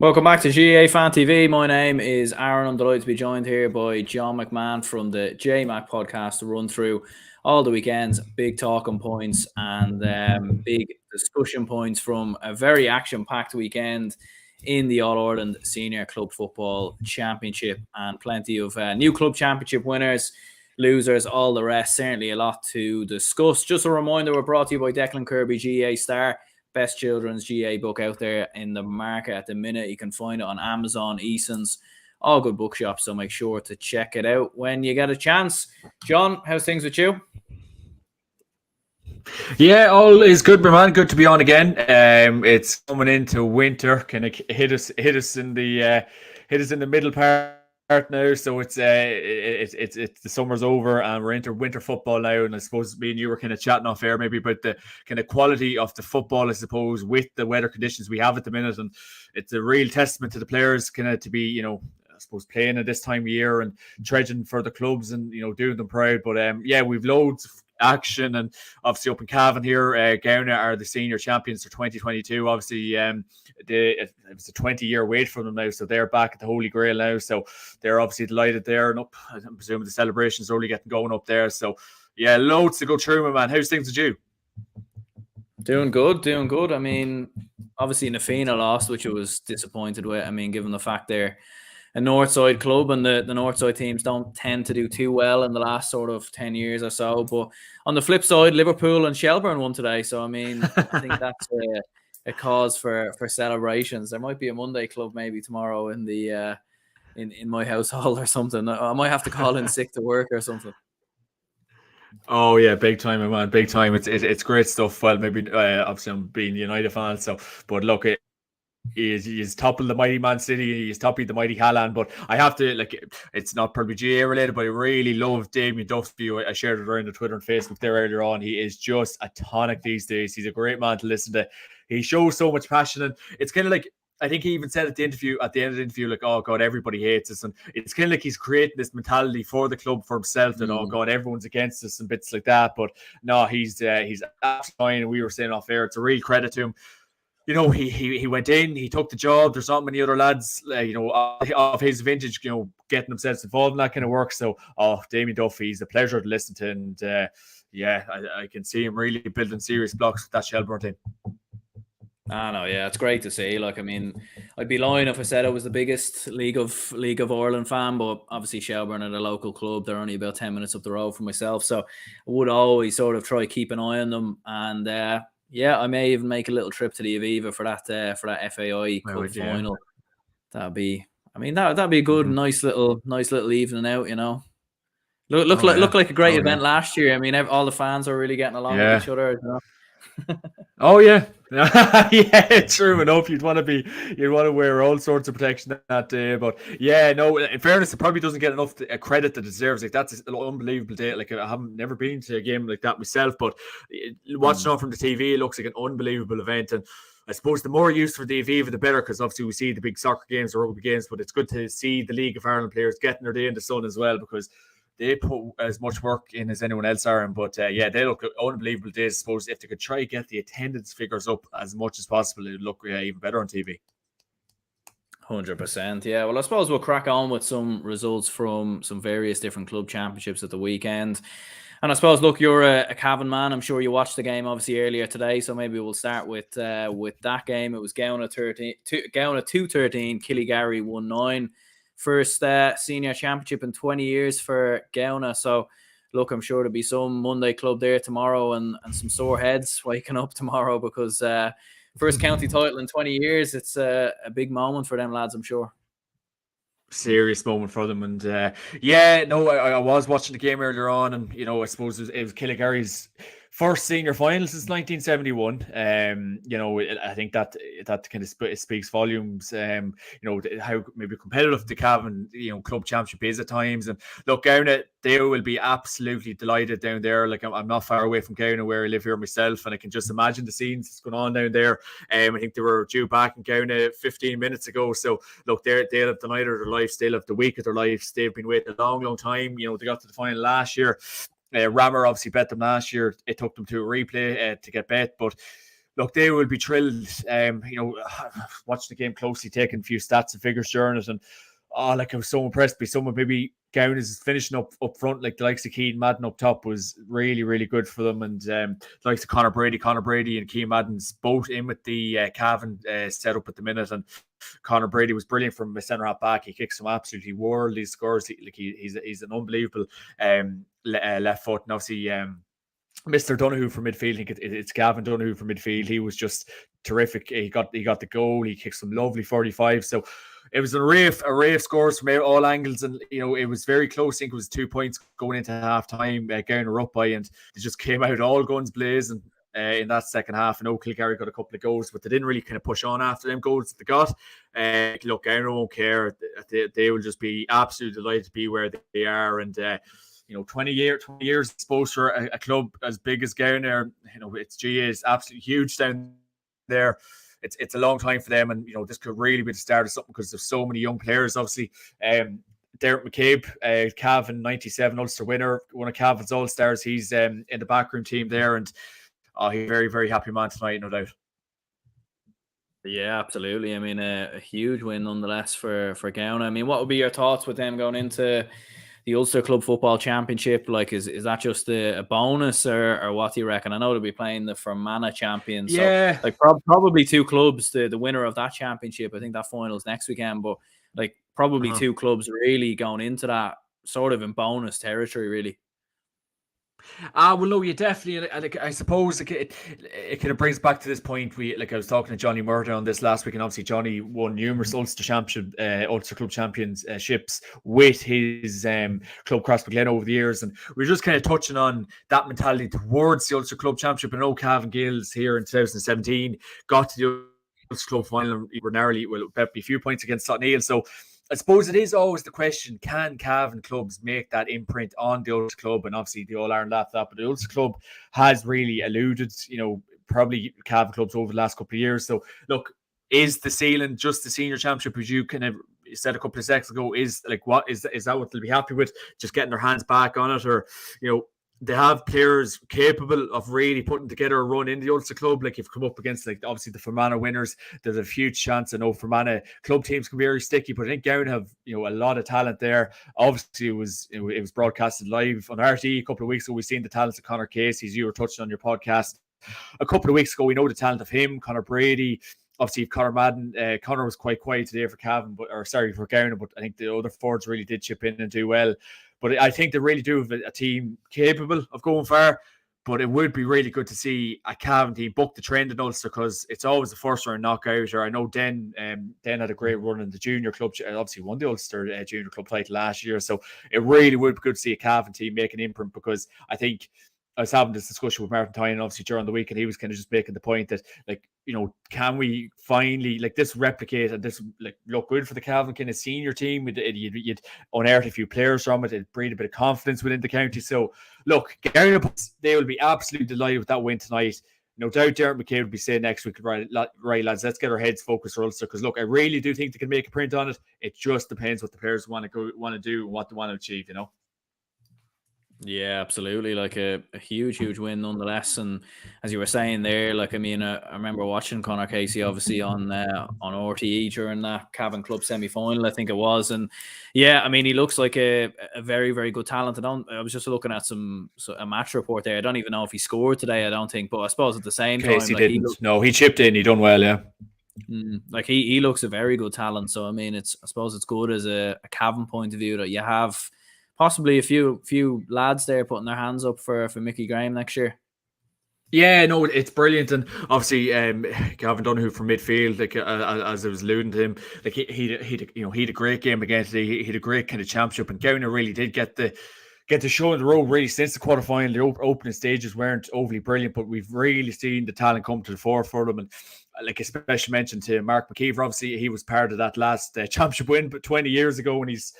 Welcome back to GAA Fan TV. My name is Aaron. I'm delighted to be joined here by John McMahon from the JMac podcast to run through all the weekend's big talking points and big discussion points from a very action-packed weekend in the All-Ireland Senior Club Football Championship, and plenty of new club championship winners, losers, all the rest. Certainly a lot to discuss. Just a reminder, we're brought to you by Declan Kirby GAA Star. Best children's GA book out there in the market at the minute. You can find it on Amazon, Easons, all good bookshops, so make sure to check it out when you get a chance. John, how's things with you? Yeah, all is good, my man. Good to be on again. It's coming into winter, kind of hit us in the middle part now. So it's the summer's over and we're into winter football now. And I suppose me and you were kind of chatting off air maybe about the kind of quality of the football, I suppose, with the weather conditions we have at the minute. And it's a real testament to the players kind of to be, I suppose, playing at this time of year and trudging for the clubs and doing them proud. But we've loads of action, and obviously up in Cavan here, Gauna are the senior champions for 2022. Obviously, it was a 20-year wait for them now, so they're back at the Holy Grail now. So they're obviously delighted there, and up, I'm presuming the celebrations are only getting going up there. So yeah, loads to go through, my man. How's things with you? Doing good. I mean, obviously Nafina lost, which I was disappointed with. I mean, given the fact they're a Northside club and the Northside teams don't tend to do too well in the last sort of 10 years or so. But on the flip side, Liverpool and Shelbourne won today. So, I mean, I think that's a cause for celebrations. There might be a Monday club maybe tomorrow in the in my household or something. I might have to call in sick to work or something. Oh yeah, big time, man, big time. It's great stuff. Well, maybe obviously I'm being a United fan, so but look, he's toppled the mighty Man City, he's toppled the mighty Haaland, but I have to, it's not probably GA related, but I really love Damien Duff's view. I shared it around the Twitter and Facebook there earlier on. He is just a tonic these days. He's a great man to listen to. He shows so much passion, and it's kind of like, I think he even said at the end of the interview, like, oh God, everybody hates us. And it's kind of like he's creating this mentality for the club, for himself, that, oh God, everyone's against us and bits like that. But no, he's absolutely fine. And we were saying off air, it's a real credit to him. He went in, he took the job. There's not many other lads, of his vintage, getting themselves involved in that kind of work. So, Damien Duffy, he's a pleasure to listen to. And I can see him really building serious blocks with that Shelbourne team. I know, yeah, it's great to see. I mean, I'd be lying if I said I was the biggest League of Ireland fan, but obviously Shelbourne are the local club. They're only about 10 minutes up the road from myself, so I would always sort of try to keep an eye on them. And I may even make a little trip to the Aviva for that FAI Cup final. That'd be a good, nice little evening out. Look like a great event last year. I mean, all the fans are really getting along with each other. Oh yeah. Yeah, true enough. You'd want to wear all sorts of protection that day. But yeah, no, in fairness, it probably doesn't get enough credit that it deserves. Like, that's an unbelievable day. Like, I haven't never been to a game like that myself, but watching on from the TV, it looks like an unbelievable event. And I suppose the more use for the Aviva, the better, because obviously we see the big soccer games or rugby games, but it's good to see the League of Ireland players getting their day in the sun as well, because they put as much work in as anyone else are. But they look unbelievable days. I suppose if they could try to get the attendance figures up as much as possible, it would look even better on TV. 100%. Yeah. Well, I suppose we'll crack on with some results from some various different club championships at the weekend. And I suppose, look, you're a Cavan man. I'm sure you watched the game obviously earlier today, so maybe we'll start with that game. It was Gauna 2-13, Killygarry 1-9. First senior championship in 20 years for Gauna. So, look, I'm sure there'll be some Monday club there tomorrow and some sore heads waking up tomorrow, because first county title in 20 years, it's a big moment for them lads, I'm sure. Serious moment for them. And I was watching the game earlier on, and I suppose it was Killygarry's first senior final since 1971. I think that kind of speaks volumes. How maybe competitive the Cavan club championship is at times. And look, Gauna, they will be absolutely delighted down there. Like, I'm not far away from Gauna, where I live here myself, and I can just imagine the scenes that's going on down there. I think they were due back in Gauna 15 minutes ago. So look, they'll have the night of their lives, they'll have the week of their lives. They've been waiting a long time. They got to the final last year. Rammer obviously bet them last year. It took them to a replay to get bet, but look, they will be thrilled. Watching the game closely, taking a few stats and figures during it, and I was so impressed by someone maybe Gowan is finishing up front, like the likes of Keane Madden up top was really, really good for them. And the likes of Conor Brady and Keane Madden's both in with the Cavan setup at the minute. And Conor Brady was brilliant from a centre half back. He kicks some absolutely worldly scores. He's an unbelievable left foot. And obviously, Mr. Donoghue for midfield. I think it's Gavin Donoghue for midfield. He was just terrific. He got the goal. He kicked some lovely 45. So it was an array of scores from all angles, and it was very close. I think it was 2 points going into half time. Gowna were up by, and they just came out all guns blazing in that second half. And Kilgary got a couple of goals, but they didn't really kind of push on after them goals that they got. Look, Gowna won't care. They will just be absolutely delighted to be where they are, and 20 years, I suppose, for a club as big as Gowna, its GAA is absolutely huge down there. It's a long time for them, and this could really be the start of something because there's so many young players. Obviously, Derek McCabe, Cavan '97 Ulster winner, one of Cavan's All Stars. He's in the backroom team there, and he's a very, very happy man tonight, no doubt. Yeah, absolutely. I mean, a huge win nonetheless for Gowna. I mean, what would be your thoughts with them going into the Ulster Club Football Championship? Like, is that just a bonus, or what do you reckon? I know they'll be playing the Fermanagh champions. Yeah. So, like, probably two clubs, the winner of that championship. I think that final's next weekend, but like probably two clubs really going into that sort of in bonus territory, really. Well, no, you definitely. I suppose it kind of brings back to this point. I was talking to Johnny Murder on this last week, and obviously Johnny won numerous Ulster Club Championships with his club Crossbaglen over the years, and we are just kind of touching on that mentality towards the Ulster Club Championship. And Cavan Gaels here in 2017 got to the Ulster Club final, and were narrowly be a few points against Sutton. So I suppose it is always the question, can Cavan clubs make that imprint on the Ulster Club? And obviously the All-Ireland laughed at, but the Ulster Club has really eluded, probably Cavan clubs over the last couple of years. So look, is the ceiling just the senior championship, as you kind of said a couple of seconds ago, is that what they'll be happy with, just getting their hands back on it? Or, they have players capable of really putting together a run in the Ulster Club. Like, if you come up against, obviously the Fermanagh winners, there's a huge chance. I know Fermanagh club teams can be very sticky, but I think Gowna have a lot of talent there. Obviously, it was broadcasted live on RTE a couple of weeks ago. We've seen the talents of Conor Casey, as you were touching on your podcast a couple of weeks ago. We know the talent of him, Conor Brady. Obviously, Conor Madden. Conor was quite quiet today for for Gowna, but I think the other forwards really did chip in and do well. But I think they really do have a team capable of going far. But it would be really good to see a Cavan team book the trend in Ulster, because it's always the first round knockout. Or I know Den had a great run in the junior club. Obviously won the Ulster junior club title last year. So it really would be good to see a Cavan team make an imprint, because I think I was having this discussion with Martin Tynan obviously during the week, and he was kind of just making the point that, can we finally this replicate and this look good for the Cavan kind of senior team? You'd unearth a few players from it. It'd breed a bit of confidence within the county. So look, they will be absolutely delighted with that win tonight. No doubt Derek McCabe will be saying next week, right lads, let's get our heads focused for Ulster, because look, I really do think they can make a print on it. It just depends what the players want to do and what they want to achieve, Yeah, absolutely. Like a huge win nonetheless. And as you were saying there, I remember watching Conor Casey obviously on RTE during that Cavan Club semi-final, I think it was. And yeah, I mean, he looks like a very, very good talent. I was just looking at a match report there. I don't even know if he scored today, I don't think. But I suppose at the same time, Casey didn't. No, he chipped in. He done well, yeah. He looks a very good talent. So I mean, I suppose it's good as a Cavan point of view that you have possibly a few lads there putting their hands up for Mickey Graham next year. Yeah, no, it's brilliant. And obviously, Gavin Donoghue from midfield, as I was alluding to him, he had a great game against. He had a great kind of championship, and Gowna really did get the show on the road really since the quarterfinal. The opening stages weren't overly brilliant, but we've really seen the talent come to the fore for them. And especially mentioned to Mark McKeever, obviously he was part of that last championship win, but 20 years ago, and he's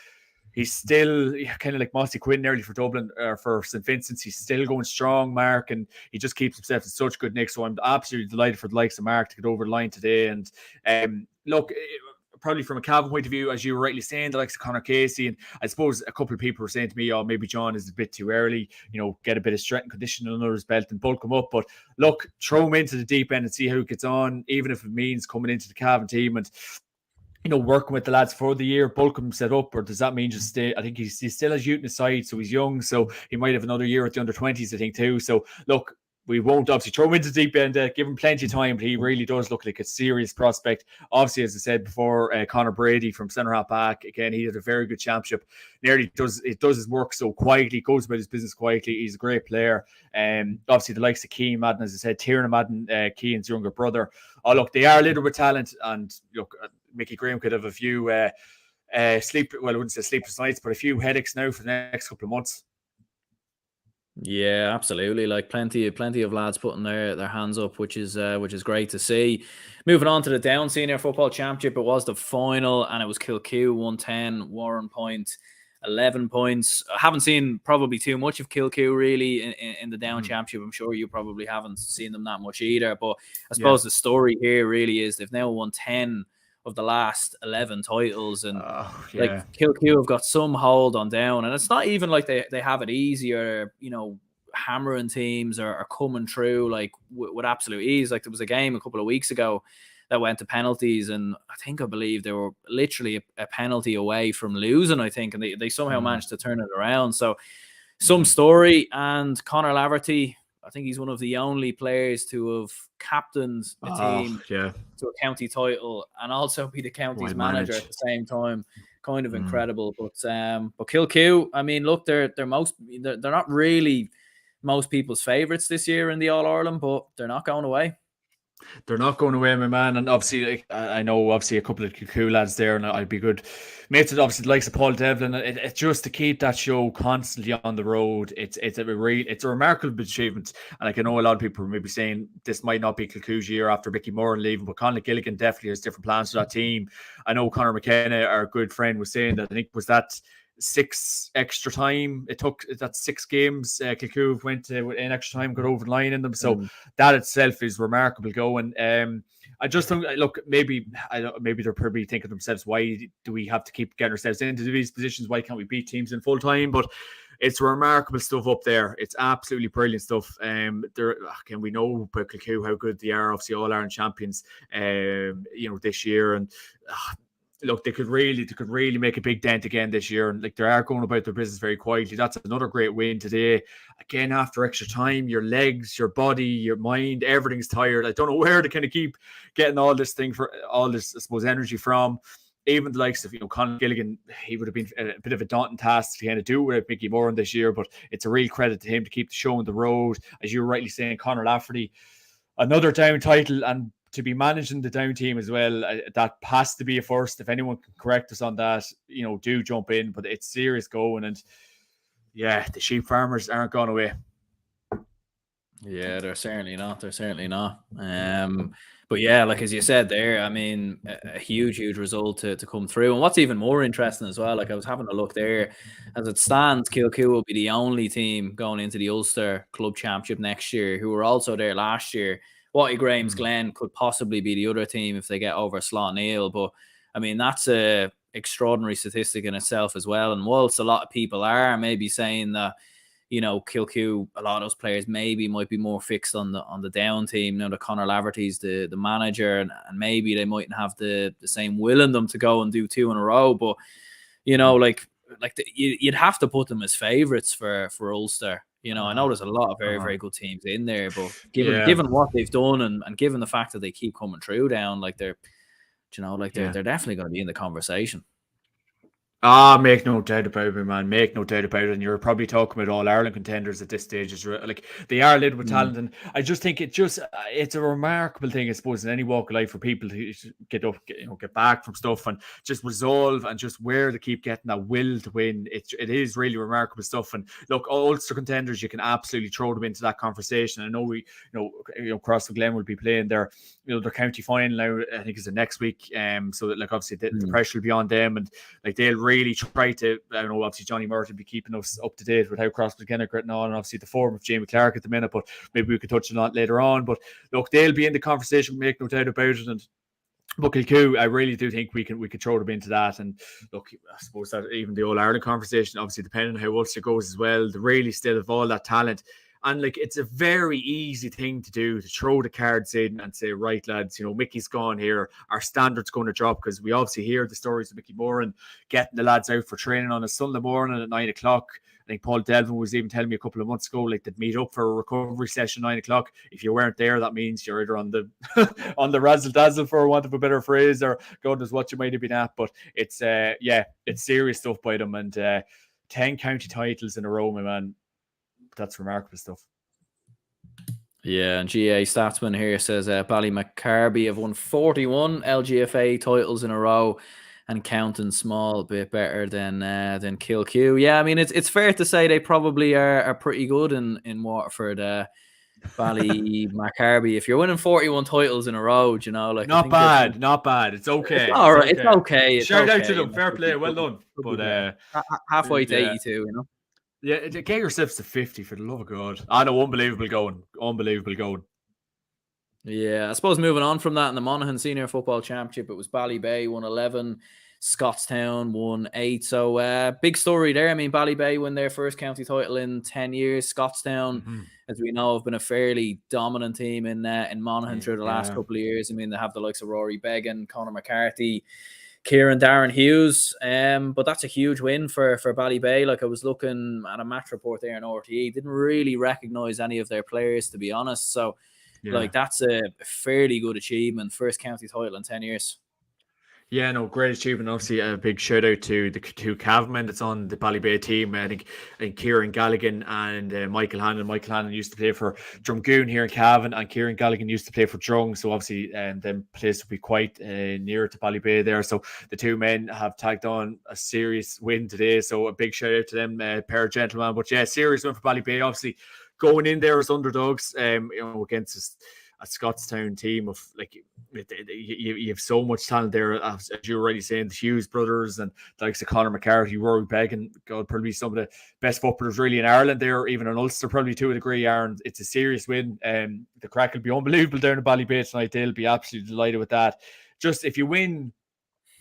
still kind of like Mossy Quinn nearly for Dublin, for St. Vincent's. He's still going strong, Mark, and he just keeps himself in such good nick. So I'm absolutely delighted for the likes of Mark to get over the line today. And look, probably from a Cavan point of view, as you were rightly saying, the likes of Conor Casey, and I suppose a couple of people were saying to me, oh, maybe John is a bit too early, get a bit of strength and conditioning under his belt and bulk him up. But look, throw him into the deep end and see how he gets on, even if it means coming into the Cavan team and working with the lads for the year, bulk him set up, or does that mean just stay? I think he still has youth in his side, so he's young, so he might have another year at the under-20s, I think, too. So, look, we won't obviously throw him into the deep end, give him plenty of time, but he really does look like a serious prospect. Obviously, as I said before, Conor Brady from centre half back, again, he had a very good championship. Nearly does his work so quietly, goes about his business quietly. He's a great player. Obviously, the likes of Keane Madden, as I said, Tiernan Madden, Keane's younger brother. Oh, look, they are littered with talent, and look, Mickey Graham could have a few I wouldn't say sleepless nights, but a few headaches now for the next couple of months. Yeah, absolutely. Like plenty of lads putting their hands up, which is great to see. Moving on to the Down Senior Football Championship, it was the final, and it was Kilcoo 110, Warren Point 11 points. I haven't seen probably too much of Kilcoo really in the Down Championship. I'm sure you probably haven't seen them that much either. But I suppose the story here really is they've now won 10 of the last 11 titles, and like Kilcoo have got some hold on Down, and it's not even like they have it easy or hammering teams are coming through like with absolute ease. Like there was a game a couple of weeks ago that went to penalties, and I believe they were literally a penalty away from losing, I think, and they somehow managed to turn it around. So some story. And Conor Laverty, I think he's one of the only players to have captained a team to a county title and also be the county's manager at the same time. Kind of incredible. But Kilcoo, I mean, look, they're not really most people's favourites this year in the All-Ireland, but they're not going away. They're not going away, my man. And obviously, I know obviously a couple of cool lads there, and I'd be good mates with obviously the likes of Paul Devlin. It's just to keep that show constantly on the road. It's a remarkable achievement. And like, I know a lot of people may be saying this might not be Kilcoo's year after Mickey Moran leaving, but Conor Gilligan definitely has different plans for that team. I know Conor McKenna, our good friend, was saying that I think was that 6 extra time it took, that 6 games Kilcoo went in extra time, got over the line in them, so that itself is remarkable going. I just think, look, maybe they're probably thinking to themselves, why do we have to keep getting ourselves into these positions? Why can't we beat teams in full time? But it's remarkable stuff up there. It's absolutely brilliant stuff. Again, we know about Kilcoo how good they are, obviously All-Ireland champions this year, and look, they could really make a big dent again this year, and like they are going about their business very quietly. That's another great win today. Again, after extra time, your legs, your body, your mind, everything's tired. I don't know where to kind of keep getting all this, I suppose, energy from. Even the likes of Conor Gilligan, he would have been a bit of a daunting task to kind of do without Mickey Moran this year, but it's a real credit to him to keep the show on the road. As you were rightly saying, Conor Lafferty, another Down title, and to be managing the Down team as well, that has to be a first. If anyone can correct us on that, do jump in. But it's serious going, and the sheep farmers aren't gone away. Yeah, they're certainly not. But yeah, like as you said there, I mean, a huge result to come through. And what's even more interesting as well, like I was having a look there, as it stands, Kilcoo will be the only team going into the Ulster Club Championship next year who were also there last year. Watty Graham's Glen could possibly be the other team if they get over Slot Neil. But I mean, that's a extraordinary statistic in itself as well. And whilst a lot of people are maybe saying that, Kilcoo, a lot of those players maybe might be more fixed on the Down team. The Conor Laverty's the manager, and maybe they mightn't have the same will in them to go and do 2 in a row. But you'd have to put them as favourites for Ulster. I know there's a lot of very, very good teams in there, but given what they've done and given the fact that they keep coming through Down, like they're definitely going to be in the conversation. Make no doubt about it, man. Make no doubt about it. And you're probably talking about All-Ireland contenders at this stage. Like, they are littered with talent, and I just think it's a remarkable thing, I suppose, in any walk of life for people to get back from stuff and just resolve and just where to keep getting that will to win. It is really remarkable stuff. And look, Ulster contenders, you can absolutely throw them into that conversation. I know Crossfield Glen will be playing their county final now. I think it's the next week. So that, like, obviously the pressure will be on them, and like they'll really try to, I don't know, obviously Johnny Murphy will be keeping us up to date with how Crossfield Glen are getting on, and obviously the form of Jamie Clark at the minute, but maybe we could touch on that later on. But look, they'll be in the conversation, make no doubt about it. And But Kilcoo, I really do think we could throw them into that. And look, I suppose that even the All Ireland conversation, obviously depending on how Ulster goes as well, they really still have all that talent. And like, it's a very easy thing to do, to throw the cards in and say, right, lads, you know, Mickey's gone here. Our standard's going to drop, because we obviously hear the stories of Mickey Moran getting the lads out for training on a Sunday morning at 9 o'clock. I think Paul Delvin was even telling me a couple of months ago, like, they'd meet up for a recovery session 9 o'clock. If you weren't there, that means you're either on the on the razzle dazzle, for want of a better phrase, or God knows what you might have been at. But it's it's serious stuff by them, and 10 county titles in a row, my man. That's remarkable stuff. Yeah, and GAA Statsman here says Ballymacarbie have won 41 LGFA titles in a row and counting small, a bit better than Kilcoo. Yeah, I mean, it's fair to say they probably are pretty good in Waterford. Ballymacarbie, if you're winning 41 titles in a row, you know, like, not bad. It's okay. It's all right. It's okay. Shout out to them. Fair play. Well done. But halfway to 82, you know. Yeah, get yourselves to 50, for the love of God. I know, unbelievable going. Yeah, I suppose moving on from that, in the Monaghan Senior Football Championship, it was Ballybay won 11, Scottstown won 8. So big story there. I mean, Ballybay won their first county title in 10 years. Scottstown, as we know, have been a fairly dominant team in Monaghan through the last couple of years. I mean, they have the likes of Rory Beggan, Conor McCarthy, Kieran Darren Hughes, but that's a huge win for Ballybay. Like, I was looking at a match report there in RTE, didn't really recognise any of their players, to be honest. So, like, that's a fairly good achievement. First county title in 10 years. Yeah, no, great achievement. Obviously, a big shout out to the two Cavan that's on the Ballybay team. I think Kieran Galligan and Michael Hannon. Michael Hannon used to play for Drumgoon here in Cavan, and Kieran Galligan used to play for Drung. So obviously, them place will be quite near to Ballybay there. So the two men have tagged on a serious win today. So a big shout out to them, pair of gentlemen. But yeah, serious win for Ballybay. Obviously, going in there as underdogs, against a Scottstown team of, like, you have so much talent there, as you were already saying, the Hughes brothers and the likes of Conor McCarthy, Rory Beggan, God, probably some of the best footballers really in Ireland there, even in Ulster, probably to a degree, Aaron. It's a serious win. The crack will be unbelievable down at Ballybay tonight. They'll be absolutely delighted with that. Just, if you win,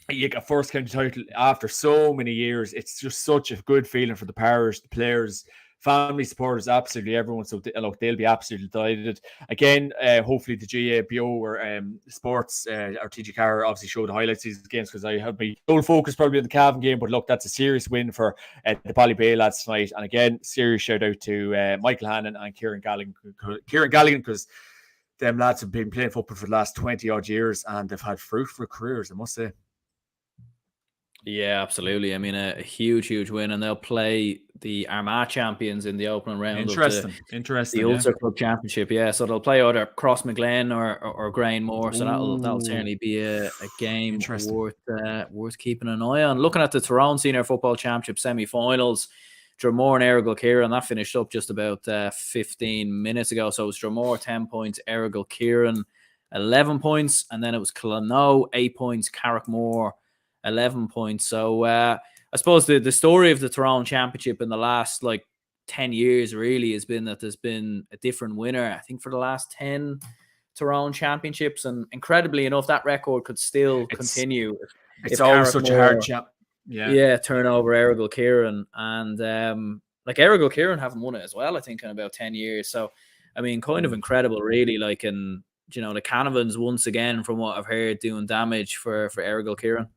you get a first county title after so many years, it's just such a good feeling for the parish, the players, family, supporters, absolutely everyone. So look, they'll be absolutely delighted. Again, hopefully the GABO or sports, or TGCAR obviously show the highlights of these games, because I have my full focus probably on the Cavan game. But look, that's a serious win for the Ballybay lads tonight. And again, serious shout out to Michael Hannon and Kieran Galligan, because them lads have been playing football for the last 20 odd years, and they've had fruitful careers, I must say. Yeah, absolutely. I mean, a huge win, and they'll play the Armagh champions in the opening round Interesting. The Ulster Club Championship. Yeah, so they'll play either Crossmaglen or Grainmore. So that'll certainly be a game worth keeping an eye on. Looking at the Tyrone Senior Football Championship semi-finals, Dromore and Errigal Kieran, that finished up just about 15 minutes ago. So it was Dromore 10 points, Errigal Kieran 11 points, and then it was Clonau 8 points, Carrickmore 11 points. So I suppose the story of the Tyrone Championship in the last 10 years really has been that there's been a different winner, I think, for the last 10 Tyrone Championships, and incredibly enough, that record could still continue. It's always such a hard champ. Yeah, turn over Errigal Kieran, and Errigal Kieran haven't won it as well, I think, in about 10 years. So I mean, kind of incredible really, and the Canavans once again, from what I've heard, doing damage for Errigal Kieran.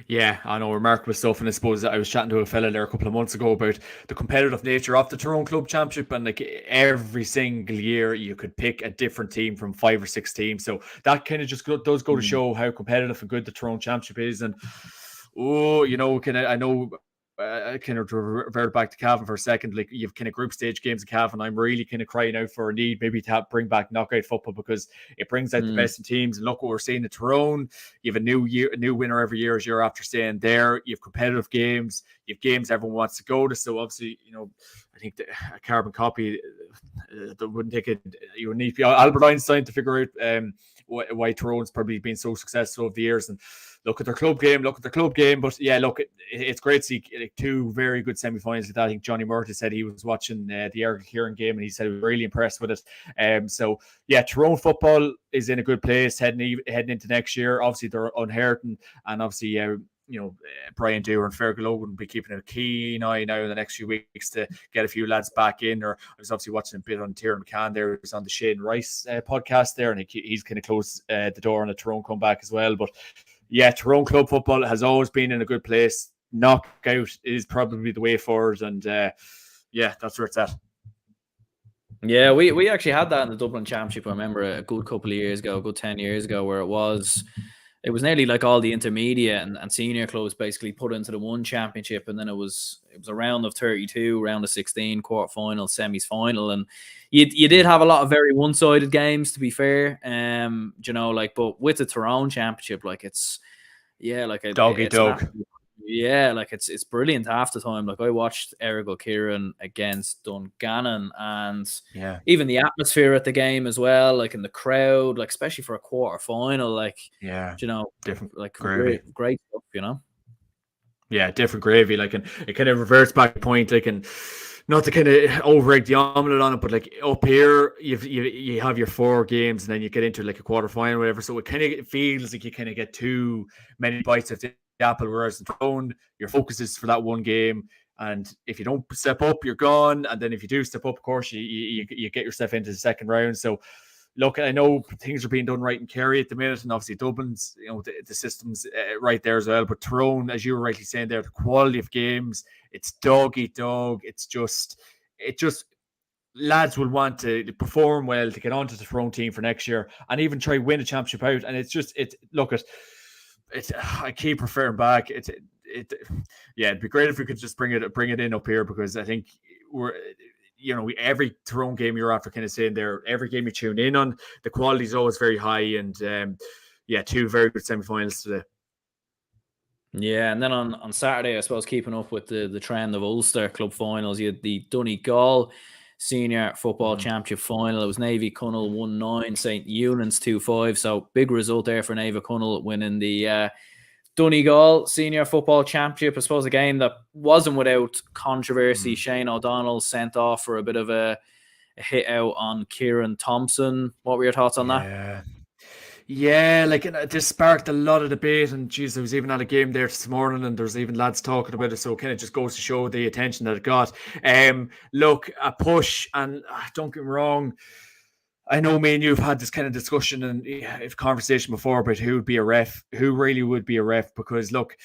Yeah, I know, remarkable stuff. And I suppose I was chatting to a fella there a couple of months ago about the competitive nature of the Tyrone Club Championship, and every single year you could pick a different team from 5 or 6 teams. So that kind of just does go to show how competitive and good the Tyrone Championship is. And I know kind of revert back to Cavan for a second. Like, you've kind of group stage games in Cavan. I'm really kind of crying out for a need maybe to bring back knockout football, because it brings out the best in teams. And look what we're seeing in Tyrone. You have a new winner every year as you're after staying there. You have competitive games. You have games everyone wants to go to. So obviously, I think a carbon copy wouldn't take it. You would need to be Albert Einstein to figure out why Tyrone's probably been so successful over the years. And look at their club game. But yeah, look, it's great to see two very good semi-finals. I think Johnny Murphy said he was watching the Ergal Kieran game and he said he was really impressed with it. So yeah, Tyrone football is in a good place heading into next year. Obviously, they're unhurt and obviously, Brian Dewar and Fergal Logan will be keeping a keen eye now in the next few weeks to get a few lads back in. Or I was obviously watching a bit on Tyrone McCann there. He was on the Shane Rice podcast there, and he's kind of closed the door on a Tyrone comeback as well. But yeah, Tyrone club football has always been in a good place. Knockout is probably the way forward, and yeah, that's where it's at. Yeah, we actually had that in the Dublin Championship. I remember a good couple of years ago, a good 10 years ago, where it was nearly like all the intermediate and senior clubs basically put into the one championship, and then it was a round of 32, round of 16, quarterfinal, semis, final, and you did have a lot of very one-sided games, to be fair. But with the Tyrone Championship, like it's dog eat dog. Yeah, like it's brilliant half the time. Like I watched Ergal Kieran against Dungannon, and even the atmosphere at the game as well, like in the crowd, like especially for a quarter final, like different, like gravy. Great stuff, Yeah, different gravy. Like, and it kind of reverts back to point, like, and not to kind of over-egg the omelette on it, but like up here, you have your 4 games and then you get into like a quarter final or whatever. So it kind of feels like you kind of get too many bites of the apple, whereas in Tyrone, your focus is for that one game. And if you don't step up, you're gone. And then if you do step up, of course, you get yourself into the second round. So look, I know things are being done right in Kerry at the minute, and obviously Dublin's, the system's right there as well. But Tyrone, as you were rightly saying there, the quality of games, it's dog eat dog. It just lads will want to perform well to get onto the Tyrone team for next year and even try win a championship out. And I keep referring back. It'd be great if we could just bring it in up here, because I think every Tyrone game you're after kind of saying there, every game you tune in on, the quality is always very high, and 2 very good semi-finals today. Yeah, and then on Saturday, I suppose, keeping up with the trend of Ulster club finals, you had the Donegal Senior Football Championship final. It was Navy Connell 1-9, St. Eunan's 2-5, so big result there for Navy Connell winning the Donegal Senior Football Championship. I suppose a game that wasn't without controversy. Shane O'Donnell sent off for a bit of a hit out on Kieran Thompson. What were your thoughts on that? Yeah, like it just sparked a lot of debate, and geez, there was even at a game there this morning, and there's even lads talking about it. So it kind of just goes to show the attention that it got. Look, a push, and don't get me wrong, I know me and you have had this kind of discussion and conversation before about who would be a ref, who really would be a ref, because look,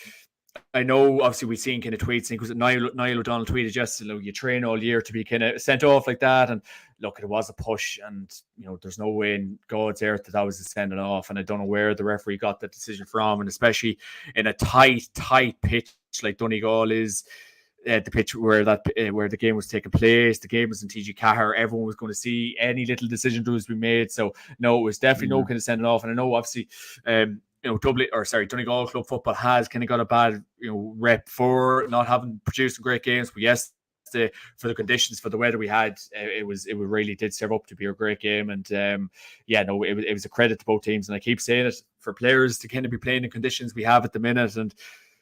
I know obviously we've seen kind of tweets, I think it was Niall O'Donnell tweeted yesterday, you train all year to be kind of sent off like that, and look, it was a push, and there's no way in God's earth that was a sending off, and I don't know where the referee got that decision from, and especially in a tight pitch like Donegal is, the pitch where the game was taking place, the game was in TG Cahir, everyone was going to see any little decision that was being made. So no, it was definitely no kind of sending off, and I know obviously Donegal club football has kind of got a bad rep for not having produced great games, but yes, for the conditions, for the weather we had, it really did serve up to be a great game. And it was a credit to both teams, and I keep saying it, for players to kind of be playing in conditions we have at the minute, and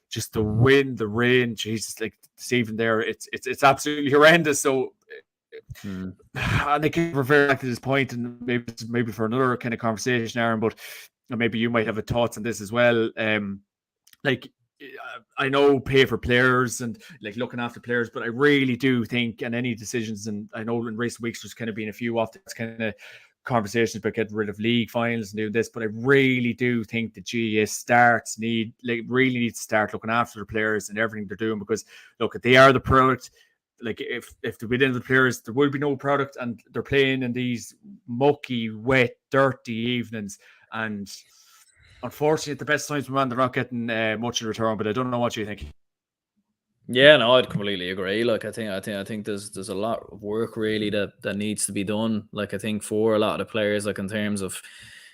just the wind, the rain, Jesus, like this evening there, it's absolutely horrendous. So and I can revert back to this point, and maybe for another kind of conversation, Aaron, but maybe you might have a thoughts on this as well. I know pay for players and like looking after players, but I really do think, and any decisions, and I know in recent weeks there's kind of been a few off this kind of conversations about getting rid of league finals and doing this, but I really do think the GAA really need to start looking after the players and everything they're doing, because look, they are the product. Like if they win the players, there will be no product, and they're playing in these mucky, wet, dirty evenings, and unfortunately, at the best times, man, they're not getting much in return. But I don't know what you think. Yeah, no, I'd completely agree. Like, I think there's a lot of work really that needs to be done. Like, I think for a lot of the players, like in terms of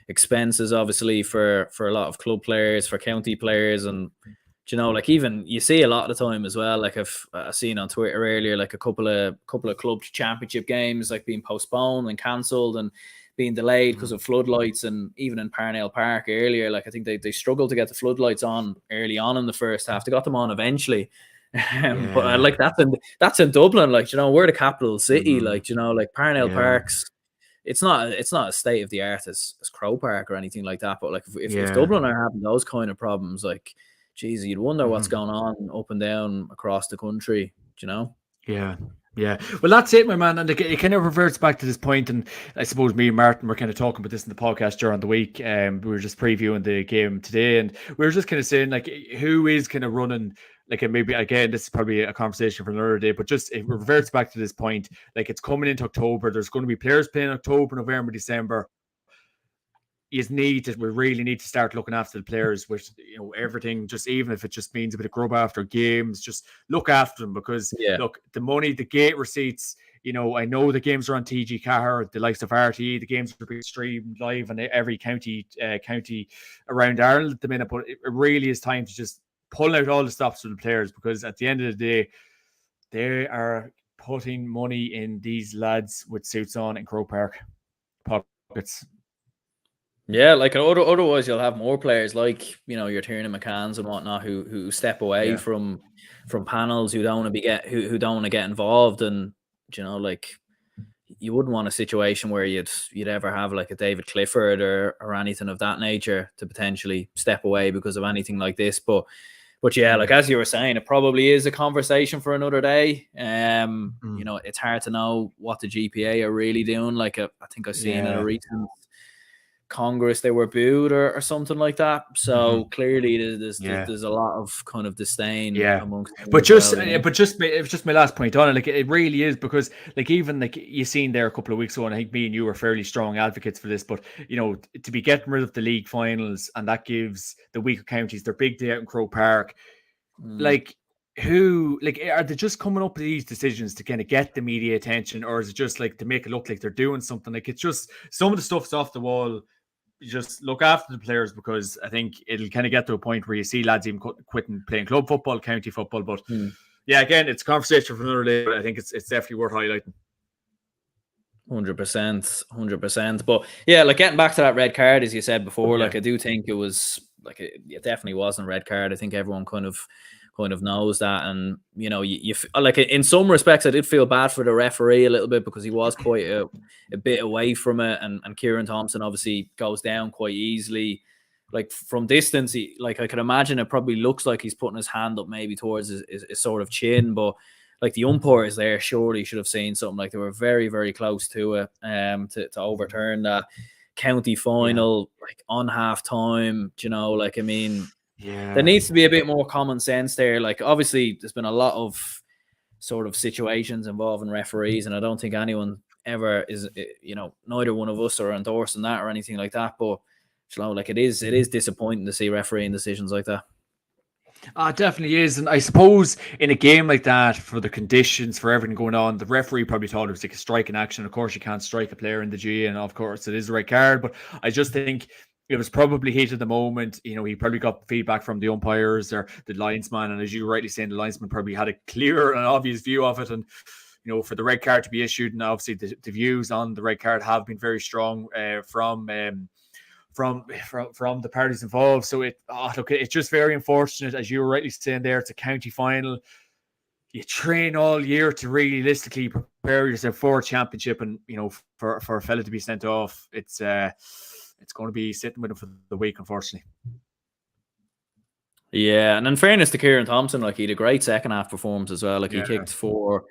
expenses, obviously for a lot of club players, for county players, and you know, like even you see a lot of the time as well. Like I've seen on Twitter earlier, like a couple of club championship games like being postponed and cancelled and being delayed because of floodlights. And even in Parnell Park earlier, like I think they struggled to get the floodlights on early on in the first half. They got them on eventually. But like that's in Dublin, like, you know, we're the capital city, like, you know, like Parnell Parks, it's not a state of the art as Crow Park or anything like that. But like if Dublin are having those kind of problems, like, geez, you'd wonder what's going on up and down across the country, you know? Yeah. Well, that's it, my man. And it kind of reverts back to this point. And I suppose me and Martin were kind of talking about this in the podcast during the week. We were just previewing the game today, and we were just kind of saying, like, who is kind of running, like, and maybe, again, this is probably a conversation for another day, but just it reverts back to this point. Like, it's coming into October. There's going to be players playing October, November, December. We really need to start looking after the players with, you know, everything, just even if it just means a bit of grub after games, just look after them, because look, the money, the gate receipts, you know, I know the games are on TG Cahir, the likes of RTE, the games are being streamed live on every county around Ireland at the minute, but it really is time to just pull out all the stops for the players, because at the end of the day, they are putting money in these lads with suits on in Crow Park pockets. Yeah, like otherwise you'll have more players like, you know, your Tiernan McCanns and whatnot who step away from panels, who don't want to get involved. And, you know, like, you wouldn't want a situation where you'd ever have like a David Clifford or anything of that nature to potentially step away because of anything like this. But yeah, like as you were saying, it probably is a conversation for another day. You know, it's hard to know what the GPA are really doing. Like I think I've seen in a recent Congress they were booed or something like that. So clearly there's a lot of kind of disdain amongst them. But just my last point on it, like, it really is, because like, even like you seen there a couple of weeks ago, and I think me and you were fairly strong advocates for this, but, you know, to be getting rid of the league finals, and that gives the weaker counties their big day out in Crow Park, like, who, like, are they just coming up with these decisions to kind of get the media attention, or is it just like to make it look like they're doing something? Like, it's just some of the stuff's off the wall. You just look after the players, because I think it'll kind of get to a point where you see lads even quitting playing club football, county football. But yeah, again, it's a conversation for another day, but I think it's definitely worth highlighting. 100%. But yeah, like, getting back to that red card, as you said before, like, I do think it was like, it definitely wasn't a red card. I think everyone kind of knows that. And, you know, you like, in some respects I did feel bad for the referee a little bit, because he was quite a bit away from it, and Kieran Thompson obviously goes down quite easily. Like, from distance, I could imagine it probably looks like he's putting his hand up maybe towards his sort of chin, but like, the umpires there surely should have seen something. Like, they were very, very close to it to overturn that county final like on half time. You know, like, I mean, there needs to be a bit more common sense there. Like, obviously there's been a lot of sort of situations involving referees, and I don't think anyone ever is, you know, neither one of us are endorsing that or anything like that. But, you know, like, it is disappointing to see refereeing decisions like that. It definitely is. And I suppose in a game like that, for the conditions, for everything going on, the referee probably thought it was like a striking action. Of course, you can't strike a player in the G, and of course it is the right card. But I just think it was probably heat of the moment. You know, he probably got feedback from the umpires or the linesman. And as you rightly saying, the linesman probably had a clear and obvious view of it. And, you know, for the red card to be issued, and obviously the views on the red card have been very strong from the parties involved. So it's just very unfortunate. As you were rightly saying there, it's a county final. You train all year to realistically prepare yourself for a championship, and, you know, for a fella to be sent off, it's going to be sitting with him for the week, unfortunately. Yeah, and in fairness to Kieran Thompson, like, he had a great second half performance as well. Like, he kicked 4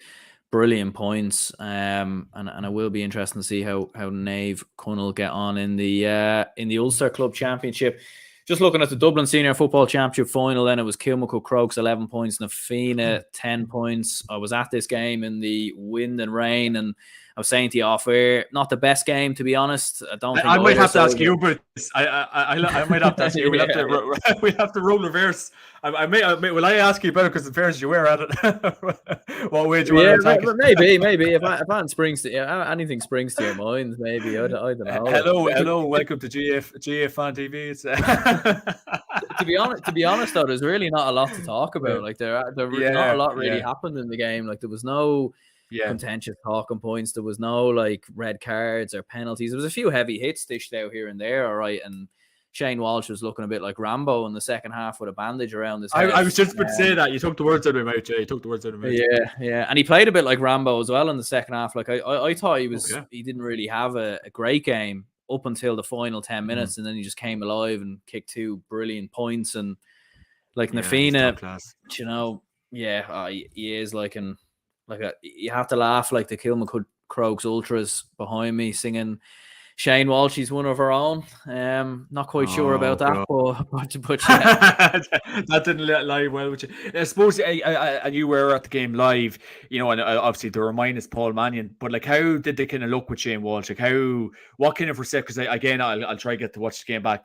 brilliant points, and it will be interesting to see how Nave Cunnell get on in the Ulster Club Championship. Just looking at the Dublin Senior Football Championship final, then it was Kilmacud Crokes 11 points, Nafina 10 points. I was at this game in the wind and rain, and I was saying to you off air, not the best game, to be honest. I might have to ask you about this. I might have to ask you. We'll have to roll reverse. Will I ask you about it, because in fairness you were at it? What way do you want to attack it? Maybe if anything springs to your mind, maybe I don't know. Hello, welcome to GF Fan TV. to be honest though, there's really not a lot to talk about. Like there not a lot really happened in the game. Like there was no contentious talking points. There was no like red cards or penalties. There was a few heavy hits dished out here and there, all right. And Shane Walsh was looking a bit like Rambo in the second half with a bandage around his head. I was just about to say that. You took the words out of my mouth, Jay. You took the words out of my mouth. Yeah. And he played a bit like Rambo as well in the second half. Like I thought he didn't really have a great game up until the final 10 minutes, and then he just came alive and kicked 2 brilliant points. And like Nafina, you know, he is like you have to laugh like the Kilmacud Croaks Ultras behind me singing Shane Walsh, he's one of our own. Not quite sure about that, but yeah. That didn't lie well with you. I suppose and you were at the game live, you know, and obviously they were minus Paul Mannion, but like, how did they kind of look with Shane Walsh? Like, what kind of reception? Because again, I'll try to get to watch the game back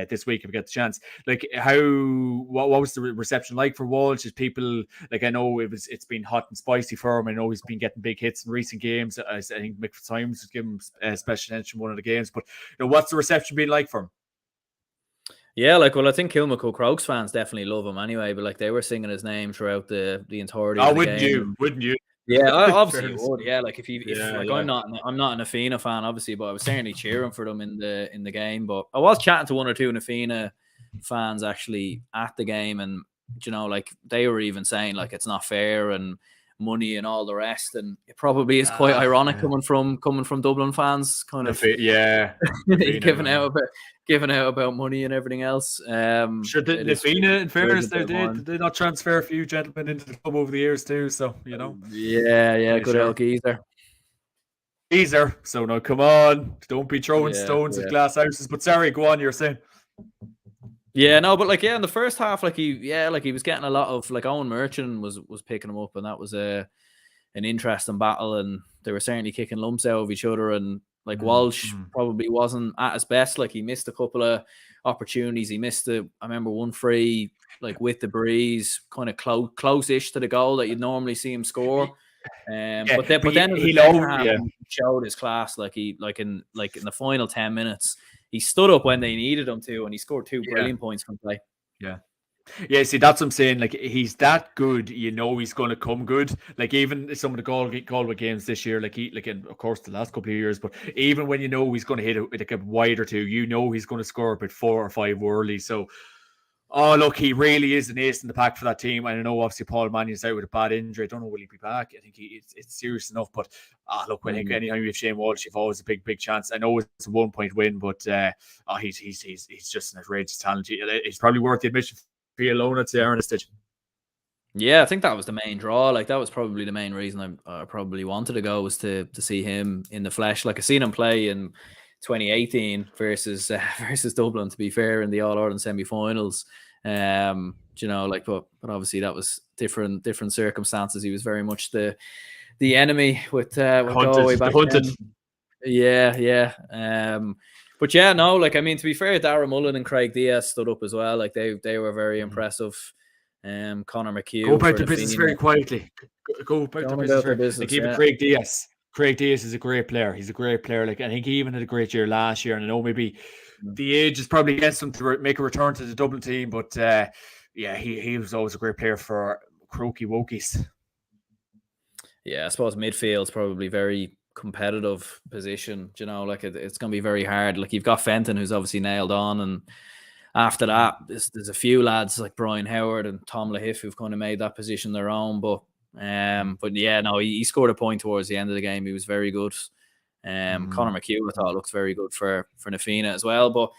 this week if I get the chance. Like, what was the reception like for Walsh? Is people like, I know it's been hot and spicy for him. I know he's been getting big hits in recent games. I think Mick Fitzsimons was giving him special attention one of the games, but you know, what's the reception been like for him? Yeah, like, well, I think Kilmacud Croaks fans definitely love him anyway, but like they were singing his name throughout the entirety of the game. Wouldn't you? Yeah, obviously you would. Yeah, like I'm not an Nafina fan, obviously, but I was certainly cheering for them in the game. But I was chatting to one or two Nafina fans actually at the game, and you know, like they were even saying like it's not fair and money and all the rest, and it probably is quite ironic coming from Dublin fans, kind of giving out about money and everything else. Sure, Nafina, in fairness, they did not transfer a few gentlemen into the club over the years too, so you know. Yeah, good old geezer. So no, come on, don't be throwing stones at glass houses. But sorry, go on. You're saying. Yeah, no, but like, in the first half, like he was getting a lot of, like, Owen Merchant was picking him up, and that was an interesting battle, and they were certainly kicking lumps out of each other, and like Walsh probably wasn't at his best. Like he missed a couple of opportunities. He missed I remember one free, like with the breeze, kind of close-ish to the goal that you'd normally see him score. But then he showed his class, like in the final 10 minutes. He stood up when they needed him to, and he scored 2 brilliant points from play. Yeah, see, that's what I'm saying. Like, he's that good, you know, he's going to come good. Like, even some of the Galway games this year, of course, the last couple of years, but even when you know he's going to hit like a wide or two, you know he's going to score about 4 or 5 early. So, look, he really is an ace in the pack for that team. And I know, obviously, Paul Mannion's out with a bad injury. I don't know, will he be back? I think it's serious enough. But, look, I think anytime you have Shane Walsh, you've always a big chance. I know it's a 1-point win, but he's just an outrageous talent. He's probably worth the admission for alone, I'd say, Aaron, stage. Yeah, I think that was the main draw. Like, that was probably the main reason I probably wanted to go, was to see him in the flesh. Like, I seen him play in 2018 versus Dublin, to be fair, in the All-Ireland semi-finals. You know, like, but obviously that was different circumstances. He was very much the enemy with Galway back then. Yeah. But yeah, no, like, I mean, to be fair, Darragh Mullen and Craig Diaz stood up as well. Like, they were very impressive. Conor McHugh. Go about the business very quietly. Go about the business. Like, even Craig Diaz. Craig Diaz is a great player. He's a great player. Like, I think he even had a great year last year. And I know maybe the age is probably against him to make a return to the Dublin team. But he was always a great player for Croaky Wokies. Yeah, I suppose midfield's probably very competitive position. You know, like, it's going to be very hard. Like, you've got Fenton, who's obviously nailed on, and after that, there's a few lads like Brian Howard and Tom Lahiff who've kind of made that position their own. But yeah, no, he scored a point towards the end of the game. He was very good. Conor McHugh, I thought, looked very good for Nafina as well. But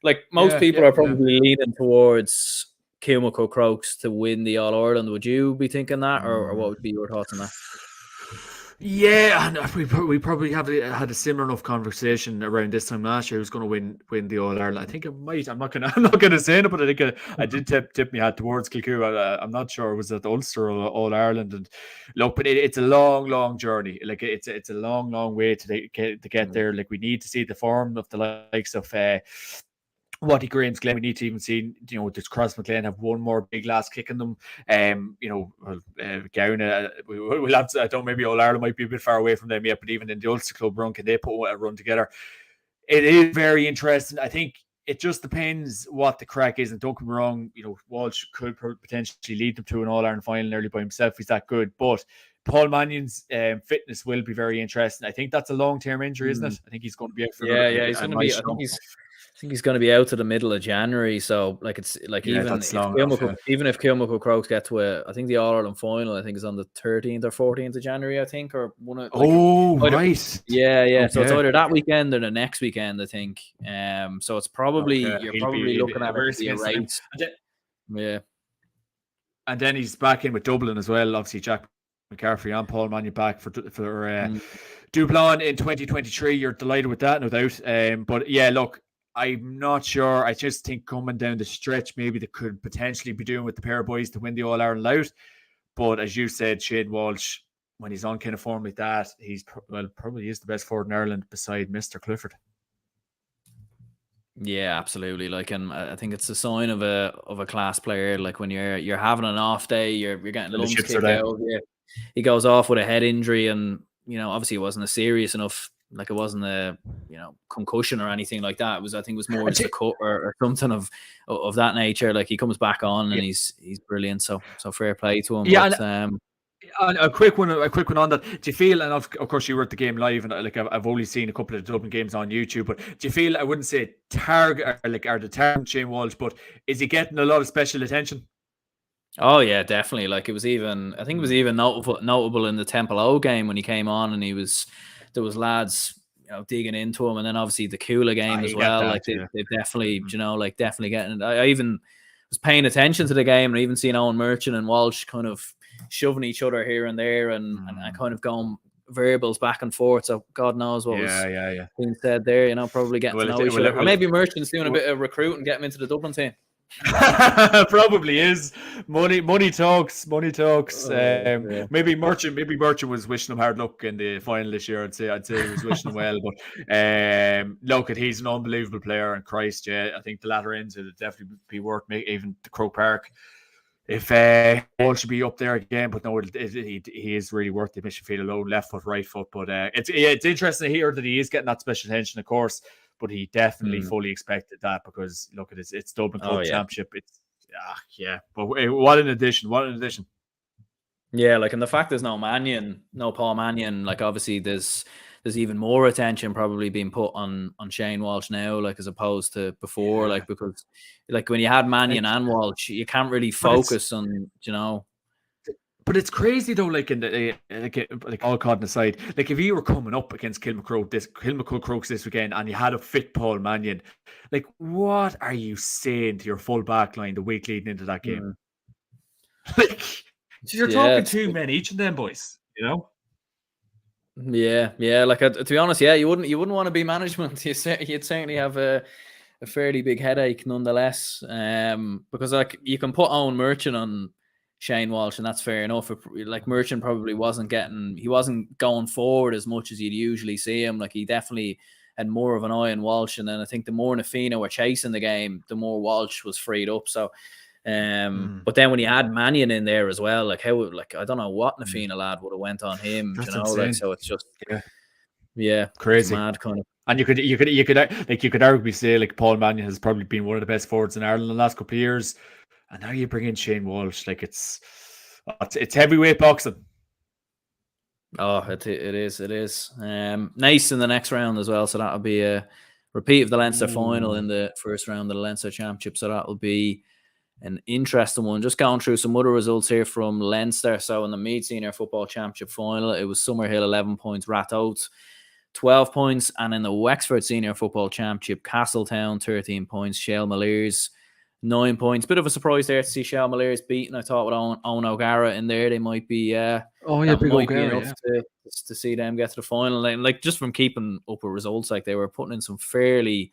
like, most people are probably leaning towards Kilmacud Croaks to win the All-Ireland. Would you be thinking that, or what would be your thoughts on that? Yeah, and we probably had a similar enough conversation around this time last year. Who's going to win the All Ireland? I think it might. I'm not gonna say it, but I think I did tip my hat towards Kilcoo. I'm not sure it was at Ulster or All Ireland. And look, but it's a long journey. Like, it's a long way to get there. Like, we need to see the form of the likes of Watty Graham's Glen. We need to even see, you know, does Crossmaglen have one more big last kick in them? Gown, we'll have to, I don't, maybe All Ireland might be a bit far away from them yet, but even in the Ulster Club run, can they put a run together? It is very interesting. I think it just depends what the crack is. And don't get me wrong, Walsh could potentially lead them to an All-Ireland final nearly by himself. He's that good. But Paul Mannion's fitness will be very interesting. I think that's a long-term injury, isn't it? I think he's going to be out for another. Yeah, he's going to be. I think he's going to be out to the middle of January. So it's like even if Kilmacud Crokes get to I think the All-Ireland final, I think is on the 13th or 14th of January, I think, or one of. Right. Yeah. Okay. So it's either that weekend or the next weekend, I think. So it's probably you're probably looking at a race. Yeah. And then he's back in with Dublin as well. Obviously, Jack McCarthy and Paul Mannion back for Dublin in 2023. You're delighted with that, no doubt. But yeah, look, I'm not sure. I just think coming down the stretch, maybe they could potentially be doing with the pair of boys to win the All-Ireland out. But as you said, Shane Walsh, when he's on kind of form like that, he's probably is the best forward in Ireland beside Mr. Clifford. Yeah, absolutely. Like, and I think it's a sign of a class player. Like when you're having an off day, you're getting lumps kicked out. Yeah, he goes off with a head injury, and obviously it wasn't a serious enough. Like it wasn't a concussion or anything like that. I think it was more just a cut or something of that nature. Like he comes back on and he's brilliant. So fair play to him. Yeah. But, and a quick one on that. Do you feel, and of course you were at the game live, and like I've only seen a couple of the Dublin games on YouTube, but do you feel, I wouldn't say target or the target Shane Walsh, but is he getting a lot of special attention? Oh yeah, definitely. Like I think it was even notable in the Temple O game when he came on, and there was lads digging into him, and then obviously the Coola game as well. Like they've definitely definitely getting it. I even was paying attention to the game, and even seeing Owen Merchant and Walsh kind of shoving each other here and there, and kind of going verbals back and forth. So God knows what was being said there. Probably getting to know each other. Or maybe Merchant's doing a bit of recruiting, get him into the Dublin team. Probably is. Money talks. Maybe Merchant was wishing him hard luck in the final this year. I'd say he was wishing him well. But look, he's an unbelievable player, and Christ, I think the latter ends it'd definitely be worth even the Croke Park. If Paul should be up there again, but no, he is really worth the admission. Feel alone, left foot, right foot. But it's interesting to hear that he is getting that special attention, of course. But he definitely fully expected that, because look at it's Dublin Club Championship. It's But what an addition! Yeah, like, and the fact there's no Paul Mannion, like obviously there's even more attention probably being put on Shane Walsh now, like as opposed to before, like because like when you had Mannion and Walsh, you can't really focus on But it's crazy though, like in the like all caught aside, like if you were coming up against Kilmacud Crokes this weekend, and you had a fit Paul Mannion, like what are you saying to your full back line the week leading into that game? Like you're talking 2 men each of them boys, Yeah. Like to be honest, you wouldn't want to be management. You'd certainly have a fairly big headache nonetheless. Because like you can put Owen Merchant on Shane Walsh, and that's fair enough. Like Merchant probably wasn't going forward as much as you'd usually see him. Like he definitely had more of an eye on Walsh, and then I think the more Nafina were chasing the game, the more Walsh was freed up. So, but then when you add Mannion in there as well, like how, like I don't know what Nafina lad would have went on him, that's insane. Like so it's just crazy, mad kind of. And you could arguably say like Paul Mannion has probably been one of the best forwards in Ireland in the last couple of years. And now you bring in Shane Walsh, like it's heavyweight boxing. Oh, it is. Nice in the next round as well. So that'll be a repeat of the Leinster final in the first round of the Leinster Championship. So that'll be an interesting one. Just going through some other results here from Leinster. So in the Meath Senior Football Championship final, it was Summerhill 11 points, Ratoath 12 points, and in the Wexford Senior Football Championship, Castletown 13 points, Shale Maliers 9 points. Bit of a surprise there to see Shale Maliers beaten. I thought with Owen O'Gara in there, they might be big O'Gara, enough to see them get to the final. And like just from keeping up with results, like they were putting in some fairly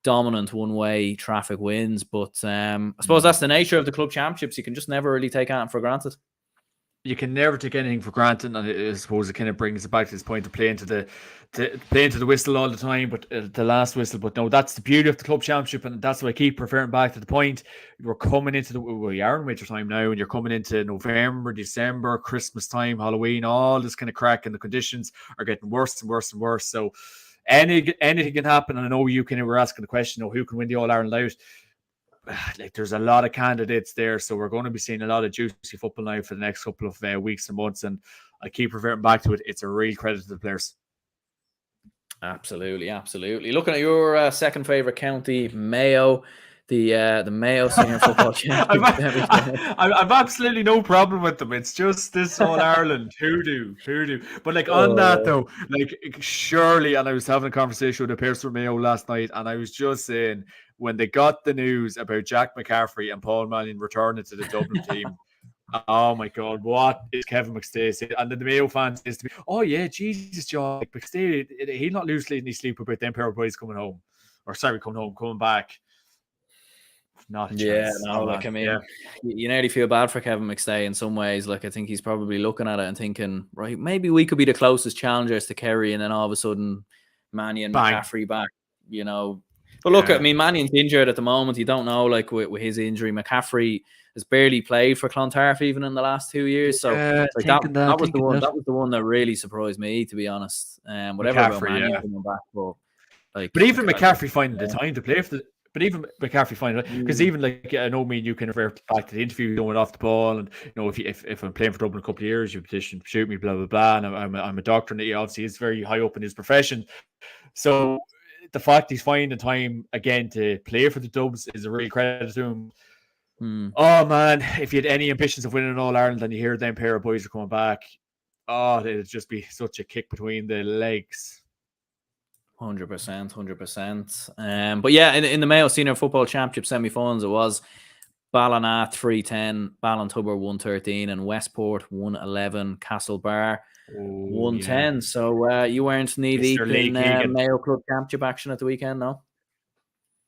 dominant one-way traffic wins. But I suppose that's the nature of the club championships. You can just never really take anything for granted. You can never take anything for granted, and I suppose it kind of brings it back to this point of playing to the whistle all the time, but the last whistle. But no, that's the beauty of the club championship, and that's why I keep referring back to the point. We're coming into we are in winter time now, and you're coming into November, December, Christmas time, Halloween. All this kind of crack, and the conditions are getting worse and worse and worse. So anything can happen. And I know you were asking the question, who can win the All Ireland out? Like, there's a lot of candidates there, so we're going to be seeing a lot of juicy football now for the next couple of weeks and months. And I keep reverting back to it. It's a real credit to the players. Absolutely. Looking at your second favourite county, Mayo, the Mayo Senior Football Championship. I've absolutely no problem with them. It's just this All Ireland hoodoo. But like on that though, like surely, and I was having a conversation with a person from Mayo last night, and I was just saying, when they got the news about Jack McCaffrey and Paul Mannion returning to the Dublin team, oh my God, what is Kevin McStay saying? And then the Mayo fans is to me, oh yeah, Jesus, John McStay, he'll not lose any sleep about them pair of boys coming back. Not a chance. Like, I mean, you nearly feel bad for Kevin McStay in some ways. Like, I think he's probably looking at it and thinking, right, maybe we could be the closest challengers to Kerry, and then all of a sudden, Mannion and McCaffrey back, But look, I mean, Mannion's injured at the moment. You don't know, like, with his injury. McCaffrey has barely played for Clontarf even in the last 2 years. So like that was the one that really surprised me, to be honest. Whatever about Mannion coming back, but even McCaffrey finding the time to play for the. But even McCaffrey finding it, because even like I know me and you can refer back to the interview going off the ball, and if I'm playing for Dublin a couple of years, you petition shoot me, blah blah blah, and I'm a doctor, and he obviously is very high up in his profession. So the fact he's finding time again to play for the Dubs is a real credit to him. Oh man, if you had any ambitions of winning All Ireland and you hear them pair of boys are coming back, it'd just be such a kick between the legs. 100%. But yeah, in the Mayo Senior Football Championship semi-finals, it was Ballina 3-10, Ballintubber 1-13, and Westport 1-11, Castlebar 1-10. So you weren't knee deep in Mayo Club Championship action at the weekend, no?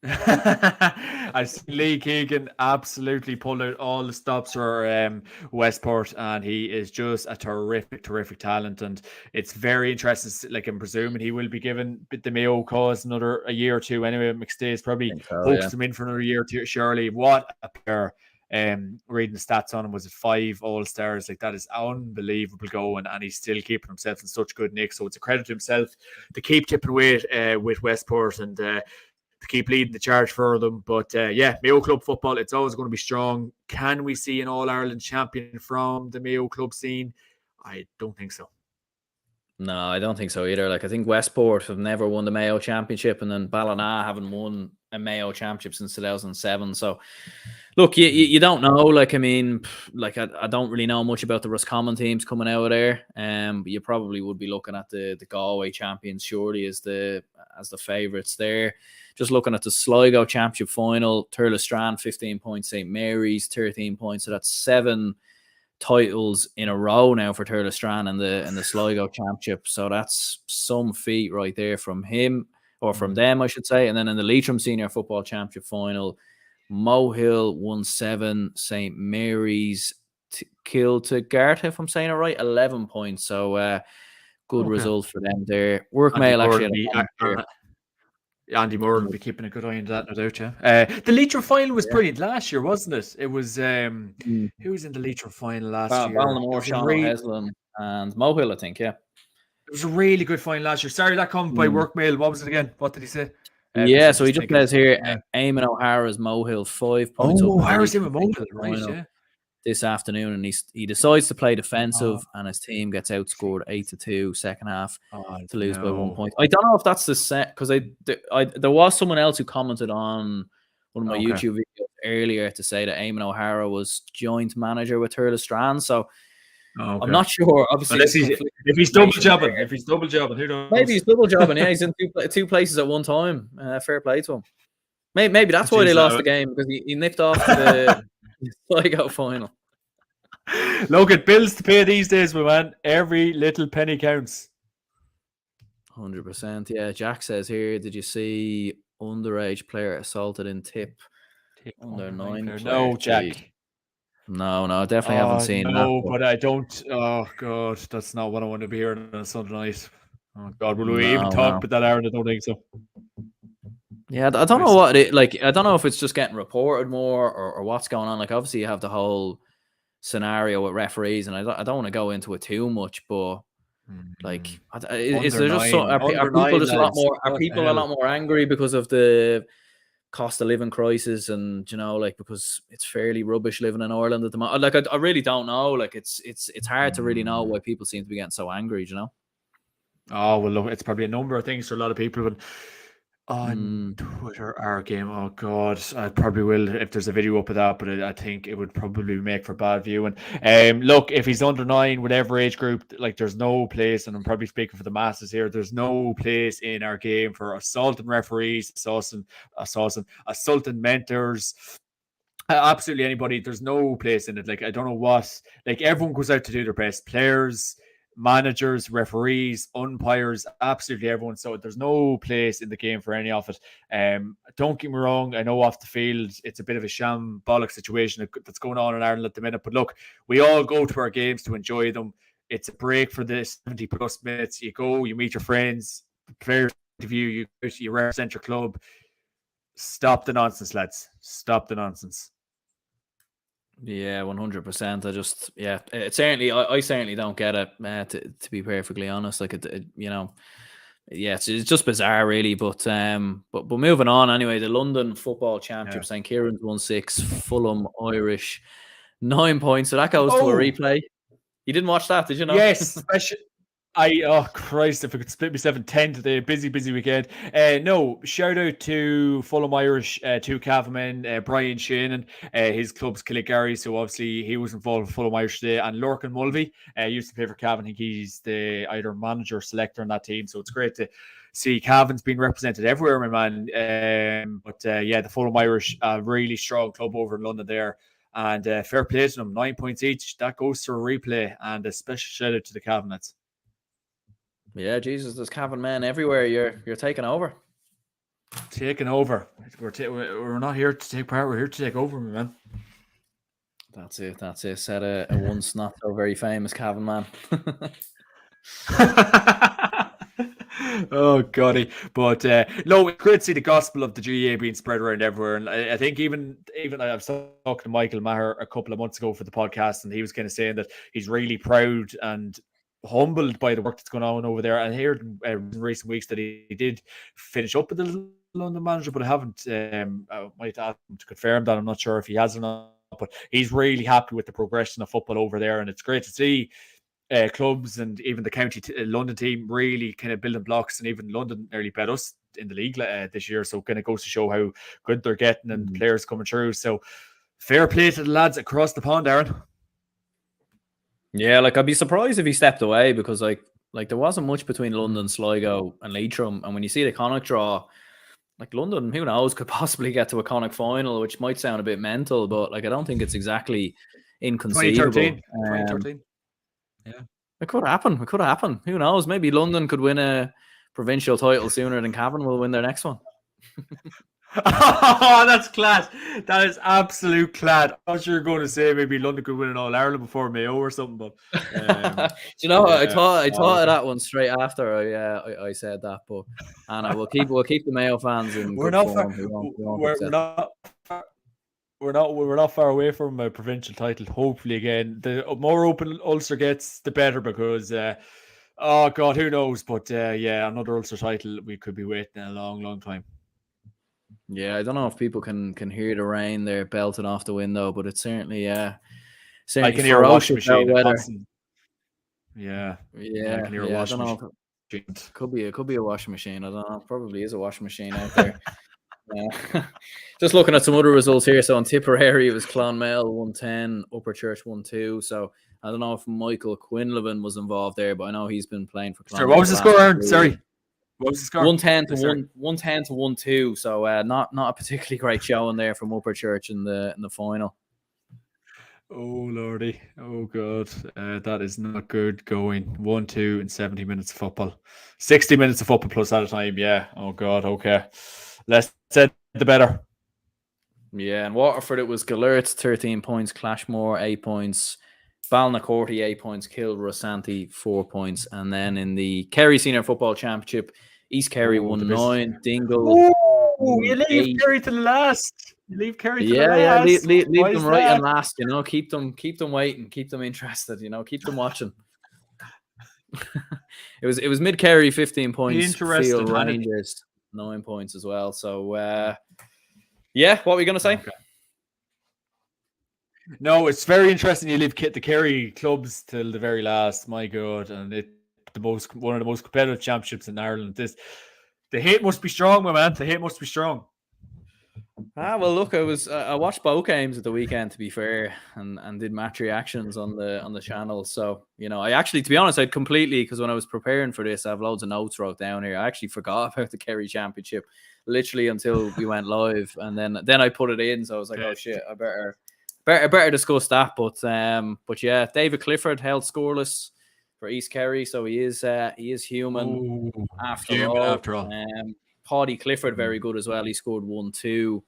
I see Lee Keegan absolutely pulled out all the stops for Westport, and he is just a terrific talent, and it's very interesting. Like, I'm presuming he will be given the Mayo cause a year or two anyway. McStay's probably hopes him in for another year or two. Surely, what a pair. Reading the stats on him, was it 5 All-Stars? Like, that is unbelievable going, and he's still keeping himself in such good nick. So it's a credit to himself to keep tipping away with Westport and to keep leading the charge for them. But Mayo Club football, it's always going to be strong. Can we see an All-Ireland champion from the Mayo Club scene? I don't think so. No, I don't think so either. Like, I think Westport have never won the Mayo Championship, and then Ballina haven't won a Mayo Championship since 2007. So, look, you don't know. Like, I mean, like, I don't really know much about the Roscommon teams coming out of there. But you probably would be looking at the Galway champions surely as the favourites there. Just looking at the Sligo Championship final, Turles Strand 15 points, St Mary's 13 points. So that's 7 titles in a row now for Turles Strand in the Sligo Championship. So that's some feat right there from him, or from them, I should say. And then in the Leitrim Senior Football Championship final, Mohill 1-7, St Mary's Kilcoo, if I'm saying it right, 11 points. So good result for them there. Workmail actually. Andy Moore will be keeping a good eye on that, no doubt. The Leitrim final was brilliant last year, wasn't it? It was who was in the Leitrim final last year? Ballinamore, Sean O'Heslin, and Mohill, I think. Yeah, it was a really good final last year. Sorry, that comes by Workmail. What was it again? What did he say? So he just says here, Eamon O'Hara's Mohill 5 points. O'Hara's in with Mohill, right? Yeah. This afternoon, and he decides to play defensive, and his team gets outscored 8-2 second half to lose by 1 point. I don't know if that's the set, because there was someone else who commented on one of my YouTube videos earlier to say that Eamon O'Hara was joint manager with Turles Strand. So I'm not sure. Obviously, if he's double jobbing, who knows? Maybe he's double jobbing. Yeah, he's in two places at one time. Fair play to him. Maybe that's why they lost the game, because he nipped off the Sligo final. Look, at bills to pay these days, my man. Every little penny counts. 100%. Yeah, Jack says here, did you see underage player assaulted in tip under 9? No, Jack. No, I definitely haven't seen that. No, but I don't. Oh, God, that's not what I want to be hearing on a Sunday night. Oh, God, will we even talk about that, Aaron? I don't think so. Yeah, I don't know what I don't know if it's just getting reported more or what's going on. Like, obviously you have the whole scenario with referees, and I don't want to go into it too much, but Like, Under is there just nine, are under people nine, just a lot lads. more? Are What the people a hell? lot more angry because of the cost of living crisis, and like because it's fairly rubbish living in Ireland at the moment? Like, I really don't know. Like, it's hard to really know why people seem to be getting so angry. Oh well, look, it's probably a number of things for a lot of people, but on Twitter, our game. Oh God, I probably will if there's a video up of that, but I think it would probably make for bad viewing. Look, if he's under 9, whatever age group, like there's no place, and I'm probably speaking for the masses here. There's no place in our game for assaulting referees, assaulting mentors. Absolutely anybody. There's no place in it. Like I don't know what. Like everyone goes out to do their best. Players, managers, referees, umpires, absolutely everyone. So there's no place in the game for any of it. Don't get me wrong. I know off the field it's a bit of a shambolic situation that's going on in Ireland at the minute. But look, we all go to our games to enjoy them. It's a break for the 70 plus minutes. You go, you meet your friends, players interview, you represent your club. Stop the nonsense, lads. Stop the nonsense. Yeah, 100%. It certainly, I certainly don't get it. To be perfectly honest, like it's just bizarre, really. But moving on anyway. The London Football Championship, St. Kieran's 1-6, Fulham Irish 9 points. So that goes to a replay. You didn't watch that, did you? Know? Yes, oh Christ, if I could split myself in 10 today, busy weekend. No, shout out to Fulham Irish, two Cavan, Brian Shannon, his club's Kilcoo, so obviously he was involved with Fulham Irish today, and Lorcan Mulvey, used to play for Cavan. I think he's the either manager or selector on that team, so it's great to see Cavan's being represented everywhere, my man. The Fulham Irish, really strong club over in London there. And fair play to them, 9 points each. That goes to a replay, and a special shout out to the Cavnets. Yeah, Jesus, there's Cavan men everywhere. You're taking over. Taking over. We're not here to take part. We're here to take over, man. That's it. Said a once not so very famous Cavan man. Oh golly, but no, it's great to see the gospel of the GAA being spread around everywhere. And I think even I was talking to Michael Maher a couple of months ago for the podcast, and he was kind of saying that he's really proud and humbled by the work that's going on over there. And I heard in recent weeks that he did finish up with the London manager, but I haven't. I might ask him to confirm that. I'm not sure if he has or not, but he's really happy with the progression of football over there, and it's great to see clubs and even the county London team really kind of building blocks, and even London nearly bet us in the league this year. So kind of goes to show how good they're getting and players coming through. So fair play to the lads across the pond, Aaron. Yeah, like I'd be surprised if he stepped away, because like there wasn't much between London, Sligo, and Leitrim, and when you see the Connacht draw, like London, who knows, could possibly get to a Connacht final, which might sound a bit mental, but like I don't think it's exactly inconceivable. 2013. Yeah, it could happen. Who knows? Maybe London could win a provincial title sooner than Cavan will win their next one. Oh, that's class. That is absolute class. I was sure you're going to say maybe London could win an All Ireland before Mayo or something, but do you know what? I thought of that one straight after I said that, but Anna, we'll keep the Mayo fans in. We're not far away from a provincial title. Hopefully, again, the more open Ulster gets, the better, because oh God, who knows? But another Ulster title, we could be waiting a long time. Yeah, I don't know if people can hear the rain there belting off the window, but it's certainly I can hear a washing machine. Weather. Yeah, I can hear a washing machine. It could be a washing machine. I don't know. Probably is a washing machine out there. Just looking at some other results here. So on Tipperary, it was Clonmel 110, Upperchurch 1-2. So I don't know if Michael Quinlivan was involved there, but I know he's been playing for Clonmel. Sorry, what was the score, Aaron? Sorry. What was the score? 110 to 1-2. So not a particularly great showing there from Upperchurch in the final. Oh lordy, oh god, that is not good going. 1-2 in 70 minutes of football, 60 minutes of football plus at a time. Yeah. Oh god. Okay, less said the better. Yeah, and Waterford, it was Gellert 13 points, Clashmore 8 points, Balnacorty 8 points, Kilrosanti 4 points, and then in the Kerry Senior Football Championship, East Kerry 1-9, Dingle. Oh, you leave Kerry to the last. You leave Kerry to the last. Yeah, leave them right in last. Keep them waiting, keep them interested. Keep them watching. It was mid Kerry 15 points, Interesting. Field Rangers 9 points as well. So yeah, what were you going to say? Okay. No, it's very interesting. You leave the Kerry clubs till the very last. My God, and one of the most competitive championships in Ireland. The hate must be strong, my man. The hate must be strong. Well, look, I watched both games at the weekend, to be fair, and did match reactions on the channel. So I actually, to be honest, I'd completely, because when I was preparing for this, I have loads of notes wrote down here. I actually forgot about the Kerry Championship, literally until we went live, and then I put it in. So I was like, oh shit, I better discuss that. But yeah, David Clifford held scoreless for East Kerry, so he is human after all. Paddy Clifford very good as well. He scored 1-2.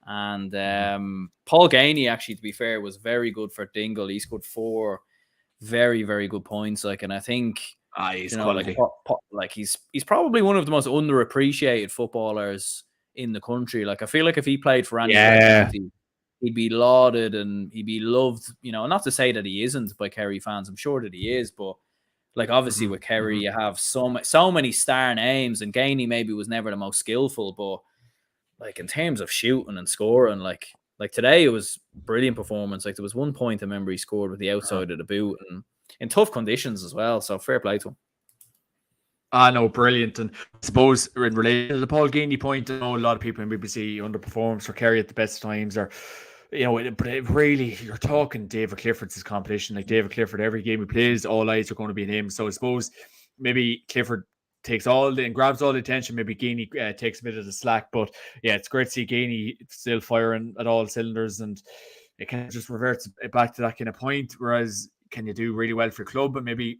And Paul Gainey, actually, to be fair, was very good for Dingle. He scored 4 very, very good points. And I think he's quality. He's probably one of the most underappreciated footballers in the country. Like, I feel like if he played for any county, he'd be lauded and he'd be loved. Not to say that he isn't by Kerry fans. I'm sure that he is, but like obviously with Kerry, you have so many star names, and Gainey maybe was never the most skillful, but like in terms of shooting and scoring, like today it was brilliant performance. Like there was 1 point I remember he scored with the outside of the boot and in tough conditions as well. So fair play to him. No, brilliant. And I suppose in relation to the Paul Gainey point, I know a lot of people in BBC underperforms for Kerry at the best times, or but it really, you're talking David Clifford's competition. Like David Clifford, every game he plays, all eyes are going to be on him. So I suppose maybe Clifford takes grabs all the attention. Maybe Gainey takes a bit of the slack, but yeah, it's great to see Gainey still firing at all cylinders, and it kind of just reverts back to that kind of point. Whereas, can you do really well for your club and maybe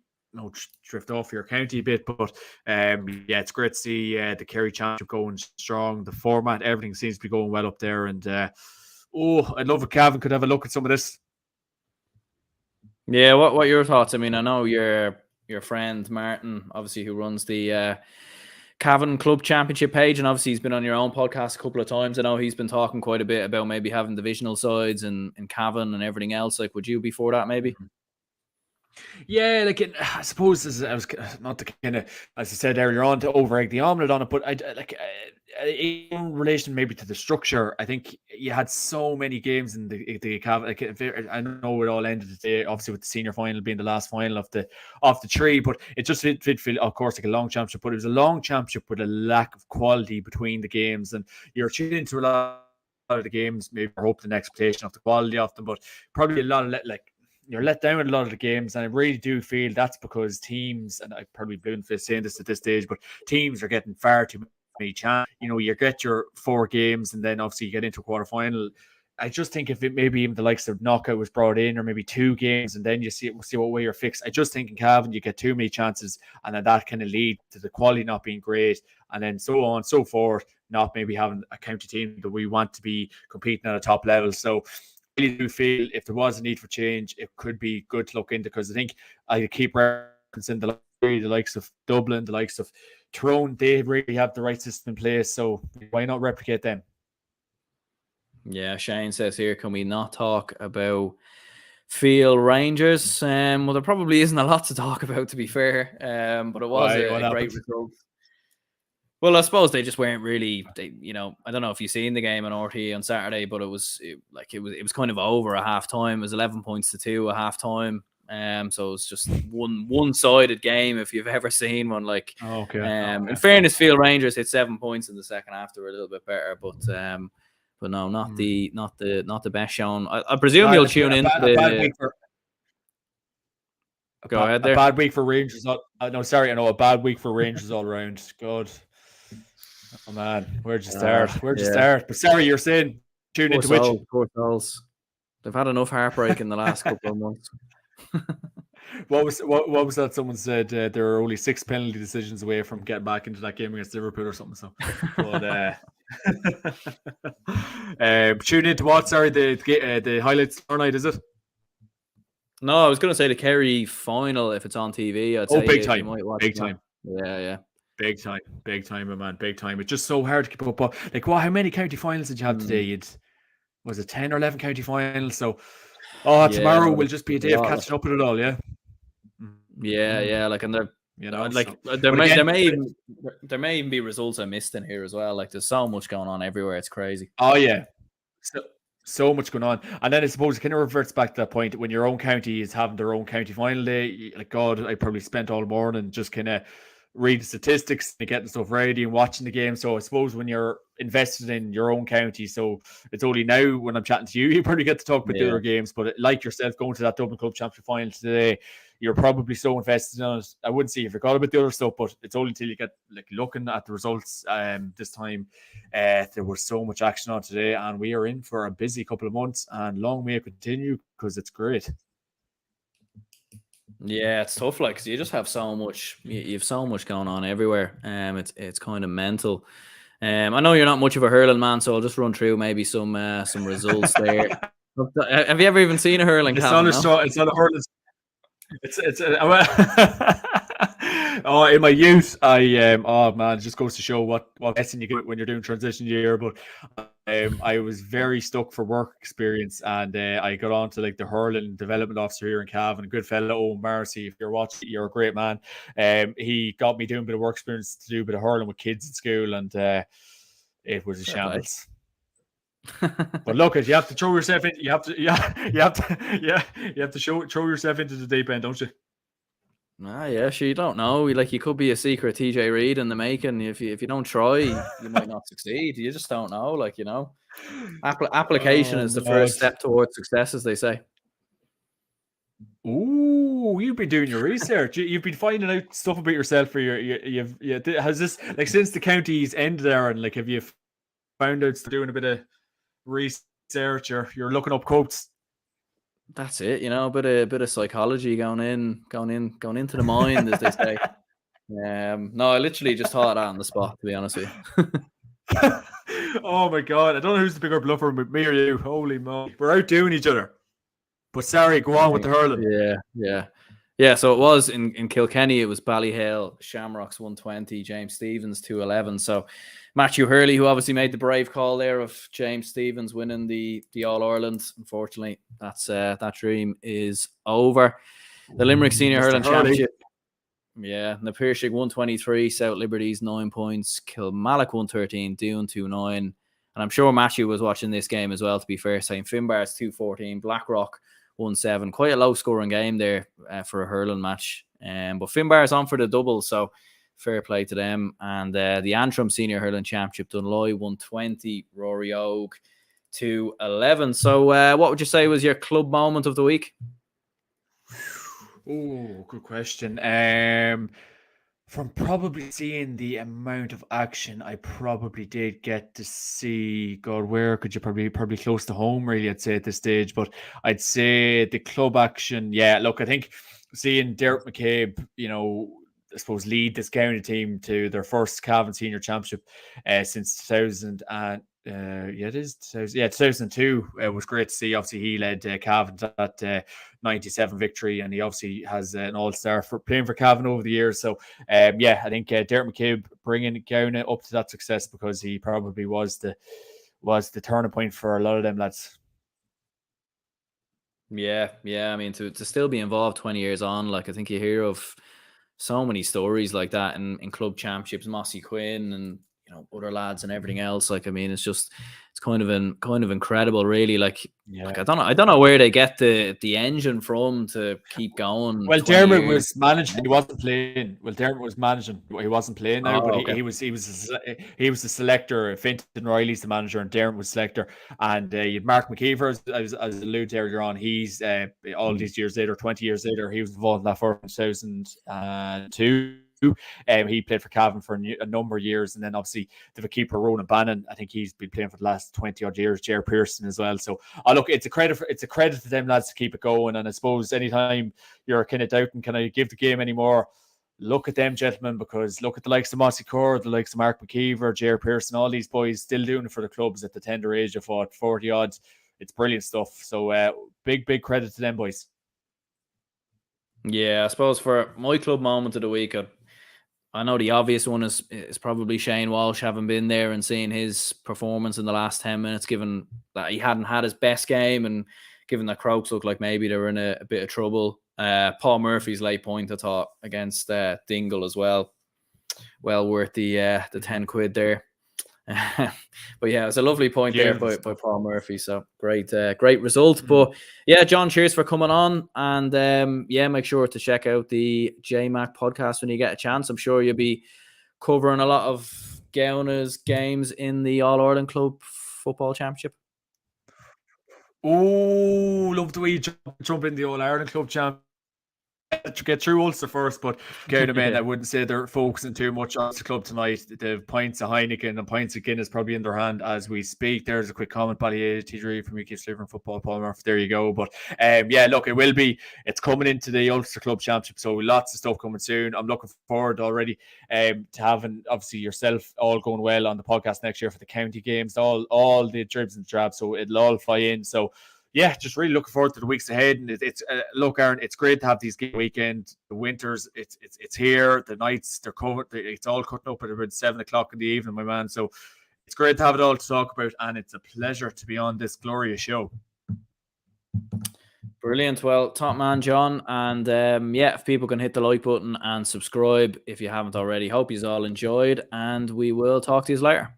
drift off your county a bit? But yeah, it's great to see the Kerry Championship going strong. The format, everything seems to be going well up there, and I'd love if Cavan could have a look at some of this. Yeah, what are your thoughts? I mean, I know your friend Martin, obviously, who runs the Cavan Club Championship page, and obviously he's been on your own podcast a couple of times. I know he's been talking quite a bit about maybe having divisional sides and Cavan and everything else. Like, would you be for that maybe? Yeah, like I suppose I was not the kind of, as I said earlier on, to over-egg the omelette on it, but in relation maybe to the structure, I think you had so many games in the I know it all ended today, obviously with the senior final being the last final of the three, but it just feel of course like a long championship, but it was a long championship with a lack of quality between the games, and you're tuning into a lot of the games, maybe hoping an expectation of the quality of them, but probably a lot of you're let down in a lot of the games, and I really do feel that's because teams, and I probably blew in the fist saying this at this stage, but teams are getting far too many chances. You get your 4 games, and then obviously you get into a quarterfinal. I just think if it maybe even the likes of knockout was brought in, or maybe 2 games, and then you see what way you're fixed. I just think in Cavan you get too many chances, and then that kind of lead to the quality not being great, and then so on and so forth, not maybe having a county team that we want to be competing at a top level. So I really do feel if there was a need for change, it could be good to look into, because I think I keep referencing the likes of Dublin, the likes of Tyrone, they really have the right system in place, so why not replicate them? Yeah, Shane says here, can we not talk about Field Rangers? Well, there probably isn't a lot to talk about, to be fair, but it was a great result. Well, I suppose they just weren't really. I don't know if you've seen the game on RT on Saturday, but it was kind of over at halftime. It was 11 points to 2 at halftime. So it was just one-sided game if you've ever seen one. Like, in fairness, Field Rangers hit 7 points in the second half. They were a little bit better, but no, not the best shown. I presume you'll tune in. Go ahead there. A bad week for Rangers. A bad week for Rangers all around. God. Oh man, where'd you start? But sorry, you're saying tune into which? Poor souls. They've had enough heartbreak in the last couple of months. What was that? Someone said there are only 6 penalty decisions away from getting back into that game against Liverpool or something. So, but tune into what? Sorry, the highlights tomorrow night, is it? No, I was going to say the Kerry final if it's on TV. I'd say big time. Yeah. Big time, my man. Big time. It's just so hard to keep up. Like, how many county finals did you have today? Was it 10 or 11 county finals? So, tomorrow will just be a day of catching up with it all, yeah? Yeah. Like, and they're like So, there but may again, there may even be results I missed in here as well. Like, there's so much going on everywhere. It's crazy. oh yeah, so much going on, and then I suppose it kind of reverts back to that point when your own county is having their own county final day. Like, God, I probably spent all morning just kind of reading statistics and getting stuff ready and watching the game. So I suppose when you're invested in your own county, so it's only now when I'm chatting to you, you probably get to talk about the Yeah. other games. But like yourself, going to that Dublin Club Championship final today, you're probably so invested in it. I wouldn't say you forgot about the other stuff, but it's only until you get like looking at the results this time. There was so much action on today, and we are in for a busy couple of months, and long may it continue because it's great. Yeah, it's tough, like, because you just have so much. You have so much going on everywhere. It's kind of mental. I know you're not much of a hurling man, so I'll just run through maybe some results there. Have you ever even seen a hurling, It's not Cavan? a No? straw. It's not a hurling. Oh, in my youth, oh man, it just goes to show what lesson you get when you're doing transition year. But I was very stuck for work experience, and I got on to like the hurling development officer here in Cavan, a good fellow, Owen Marcy. If you're watching, you're a great man. He got me doing a bit of work experience to do a bit of hurling with kids in school, and it was a Fair play. shambles. But look, you have to throw yourself in. You have to, yeah, you have to throw yourself into the deep end, don't you? Yeah, sure. You don't know. You could be a secret TJ Reid in the making. If you don't try, you might not succeed. You just don't know. Application Oh is the man. first step towards success, as they say. Ooh, you've been doing your research. You've been finding out stuff about yourself for has this like since the counties ended there, and like have you found out doing a bit of research or you're looking up quotes? That's it. A bit of psychology going into the mind, as they say. No, I literally just thought of that on the spot, to be honest with you. Oh my god, I don't know who's the bigger bluffer, me or you. Holy moly, we're outdoing each other. But sorry, go on with the hurling. Yeah. So it was in Kilkenny. It was Ballyhale Shamrocks 120, James Stephens 211. So Matthew Hurley, who obviously made the brave call there of James Stephens winning the All Ireland. Unfortunately, that dream is over. The Limerick Senior Hurling Championship. Yeah, Na Piarsaigh 123, South Liberties 9 points, Kilmacud 113, Doon 29. And I'm sure Matthew was watching this game as well, to be fair, saying Finbar's 214, Blackrock 1-7. Quite a low scoring game there for a hurling match. But Finbar's on for the double, so fair play to them. And the Antrim Senior Hurling Championship, Dunloy 120, Rory Oak 211. So what would you say was your club moment of the week? Oh, good question. From probably seeing the amount of action, I probably did get to see. God, where could you probably close to home? Really, I'd say at this stage, but I'd say the club action. Yeah, look, I think seeing Derek McCabe, I suppose lead this county team to their first Cavan Senior Championship since 2000 and. It is 2002. It was great to see. Obviously, he led Cavan to that 97 victory, and he obviously has an all-star for playing for Cavan over the years. So, I think Derek McCabe bringing Gowna up to that success because he probably was the turning point for a lot of them lads. Yeah. I mean, to still be involved 20 years on, I think you hear of so many stories like that in club championships, Mossy Quinn and other lads and everything else. I mean, it's kind of incredible, really. I don't know where they get the engine from to keep going. Well, Dermot was managing. He wasn't playing. Well, Dermot was managing. He wasn't playing now, but okay. he was the selector. Fintan Riley's the manager, and Dermot was selector. And you'd Mark McKeever, as alluded to earlier on. He's all these years later, 20 years later, he was involved in that for 2002. He played for Cavan for a number of years, and then obviously the keeper Ronan Bannon. I think he's been playing for the last 20 odd years. Jer Pearson as well. So, look, it's a credit to them lads to keep it going. And I suppose anytime you're kind of doubting, can I give the game anymore? Look at them, gentlemen, because look at the likes of Mossy Core, the likes of Mark McKeever, Jer Pearson, all these boys still doing it for the clubs at the tender age of 40 odds. It's brilliant stuff. So, big credit to them boys. Yeah, I suppose for my club moment of the week, I know the obvious one is probably Shane Walsh, having been there and seeing his performance in the last 10 minutes, given that he hadn't had his best game and given that Crokes looked like maybe they were in a bit of trouble. Paul Murphy's late point, I thought, against Dingle as well. Well worth the 10 quid there. But yeah, it was a lovely point there by Paul Murphy. So great result. But yeah, John, cheers for coming on. And yeah, make sure to check out the JMac podcast when you get a chance. I'm sure you'll be covering a lot of Gauna's games in the All-Ireland Club Football Championship. Oh, love the way you jump in the All-Ireland Club Championship. To get through Ulster first, but Gaelic I wouldn't say they're focusing too much on the club tonight. The pints of Heineken and pints of Guinness probably in their hand as we speak. There's a quick comment, Ballyhale TJ from UK Slivering Football, Paul Murphy. There you go. But yeah, look, it's coming into the Ulster Club Championship, so lots of stuff coming soon. I'm looking forward already to having obviously yourself all going well on the podcast next year for the county games, all the dribs and drabs, so it'll all fly in. So yeah, just really looking forward to the weeks ahead. And it's look, Aaron, it's great to have these game weekend. The winters, it's here. The nights, they're covered. It's all cutting up at about 7 o'clock in the evening, my man. So it's great to have it all to talk about, and it's a pleasure to be on this glorious show. Brilliant. Well, top man, John. And yeah, if people can hit the like button and subscribe if you haven't already. Hope you all enjoyed, and we will talk to you later.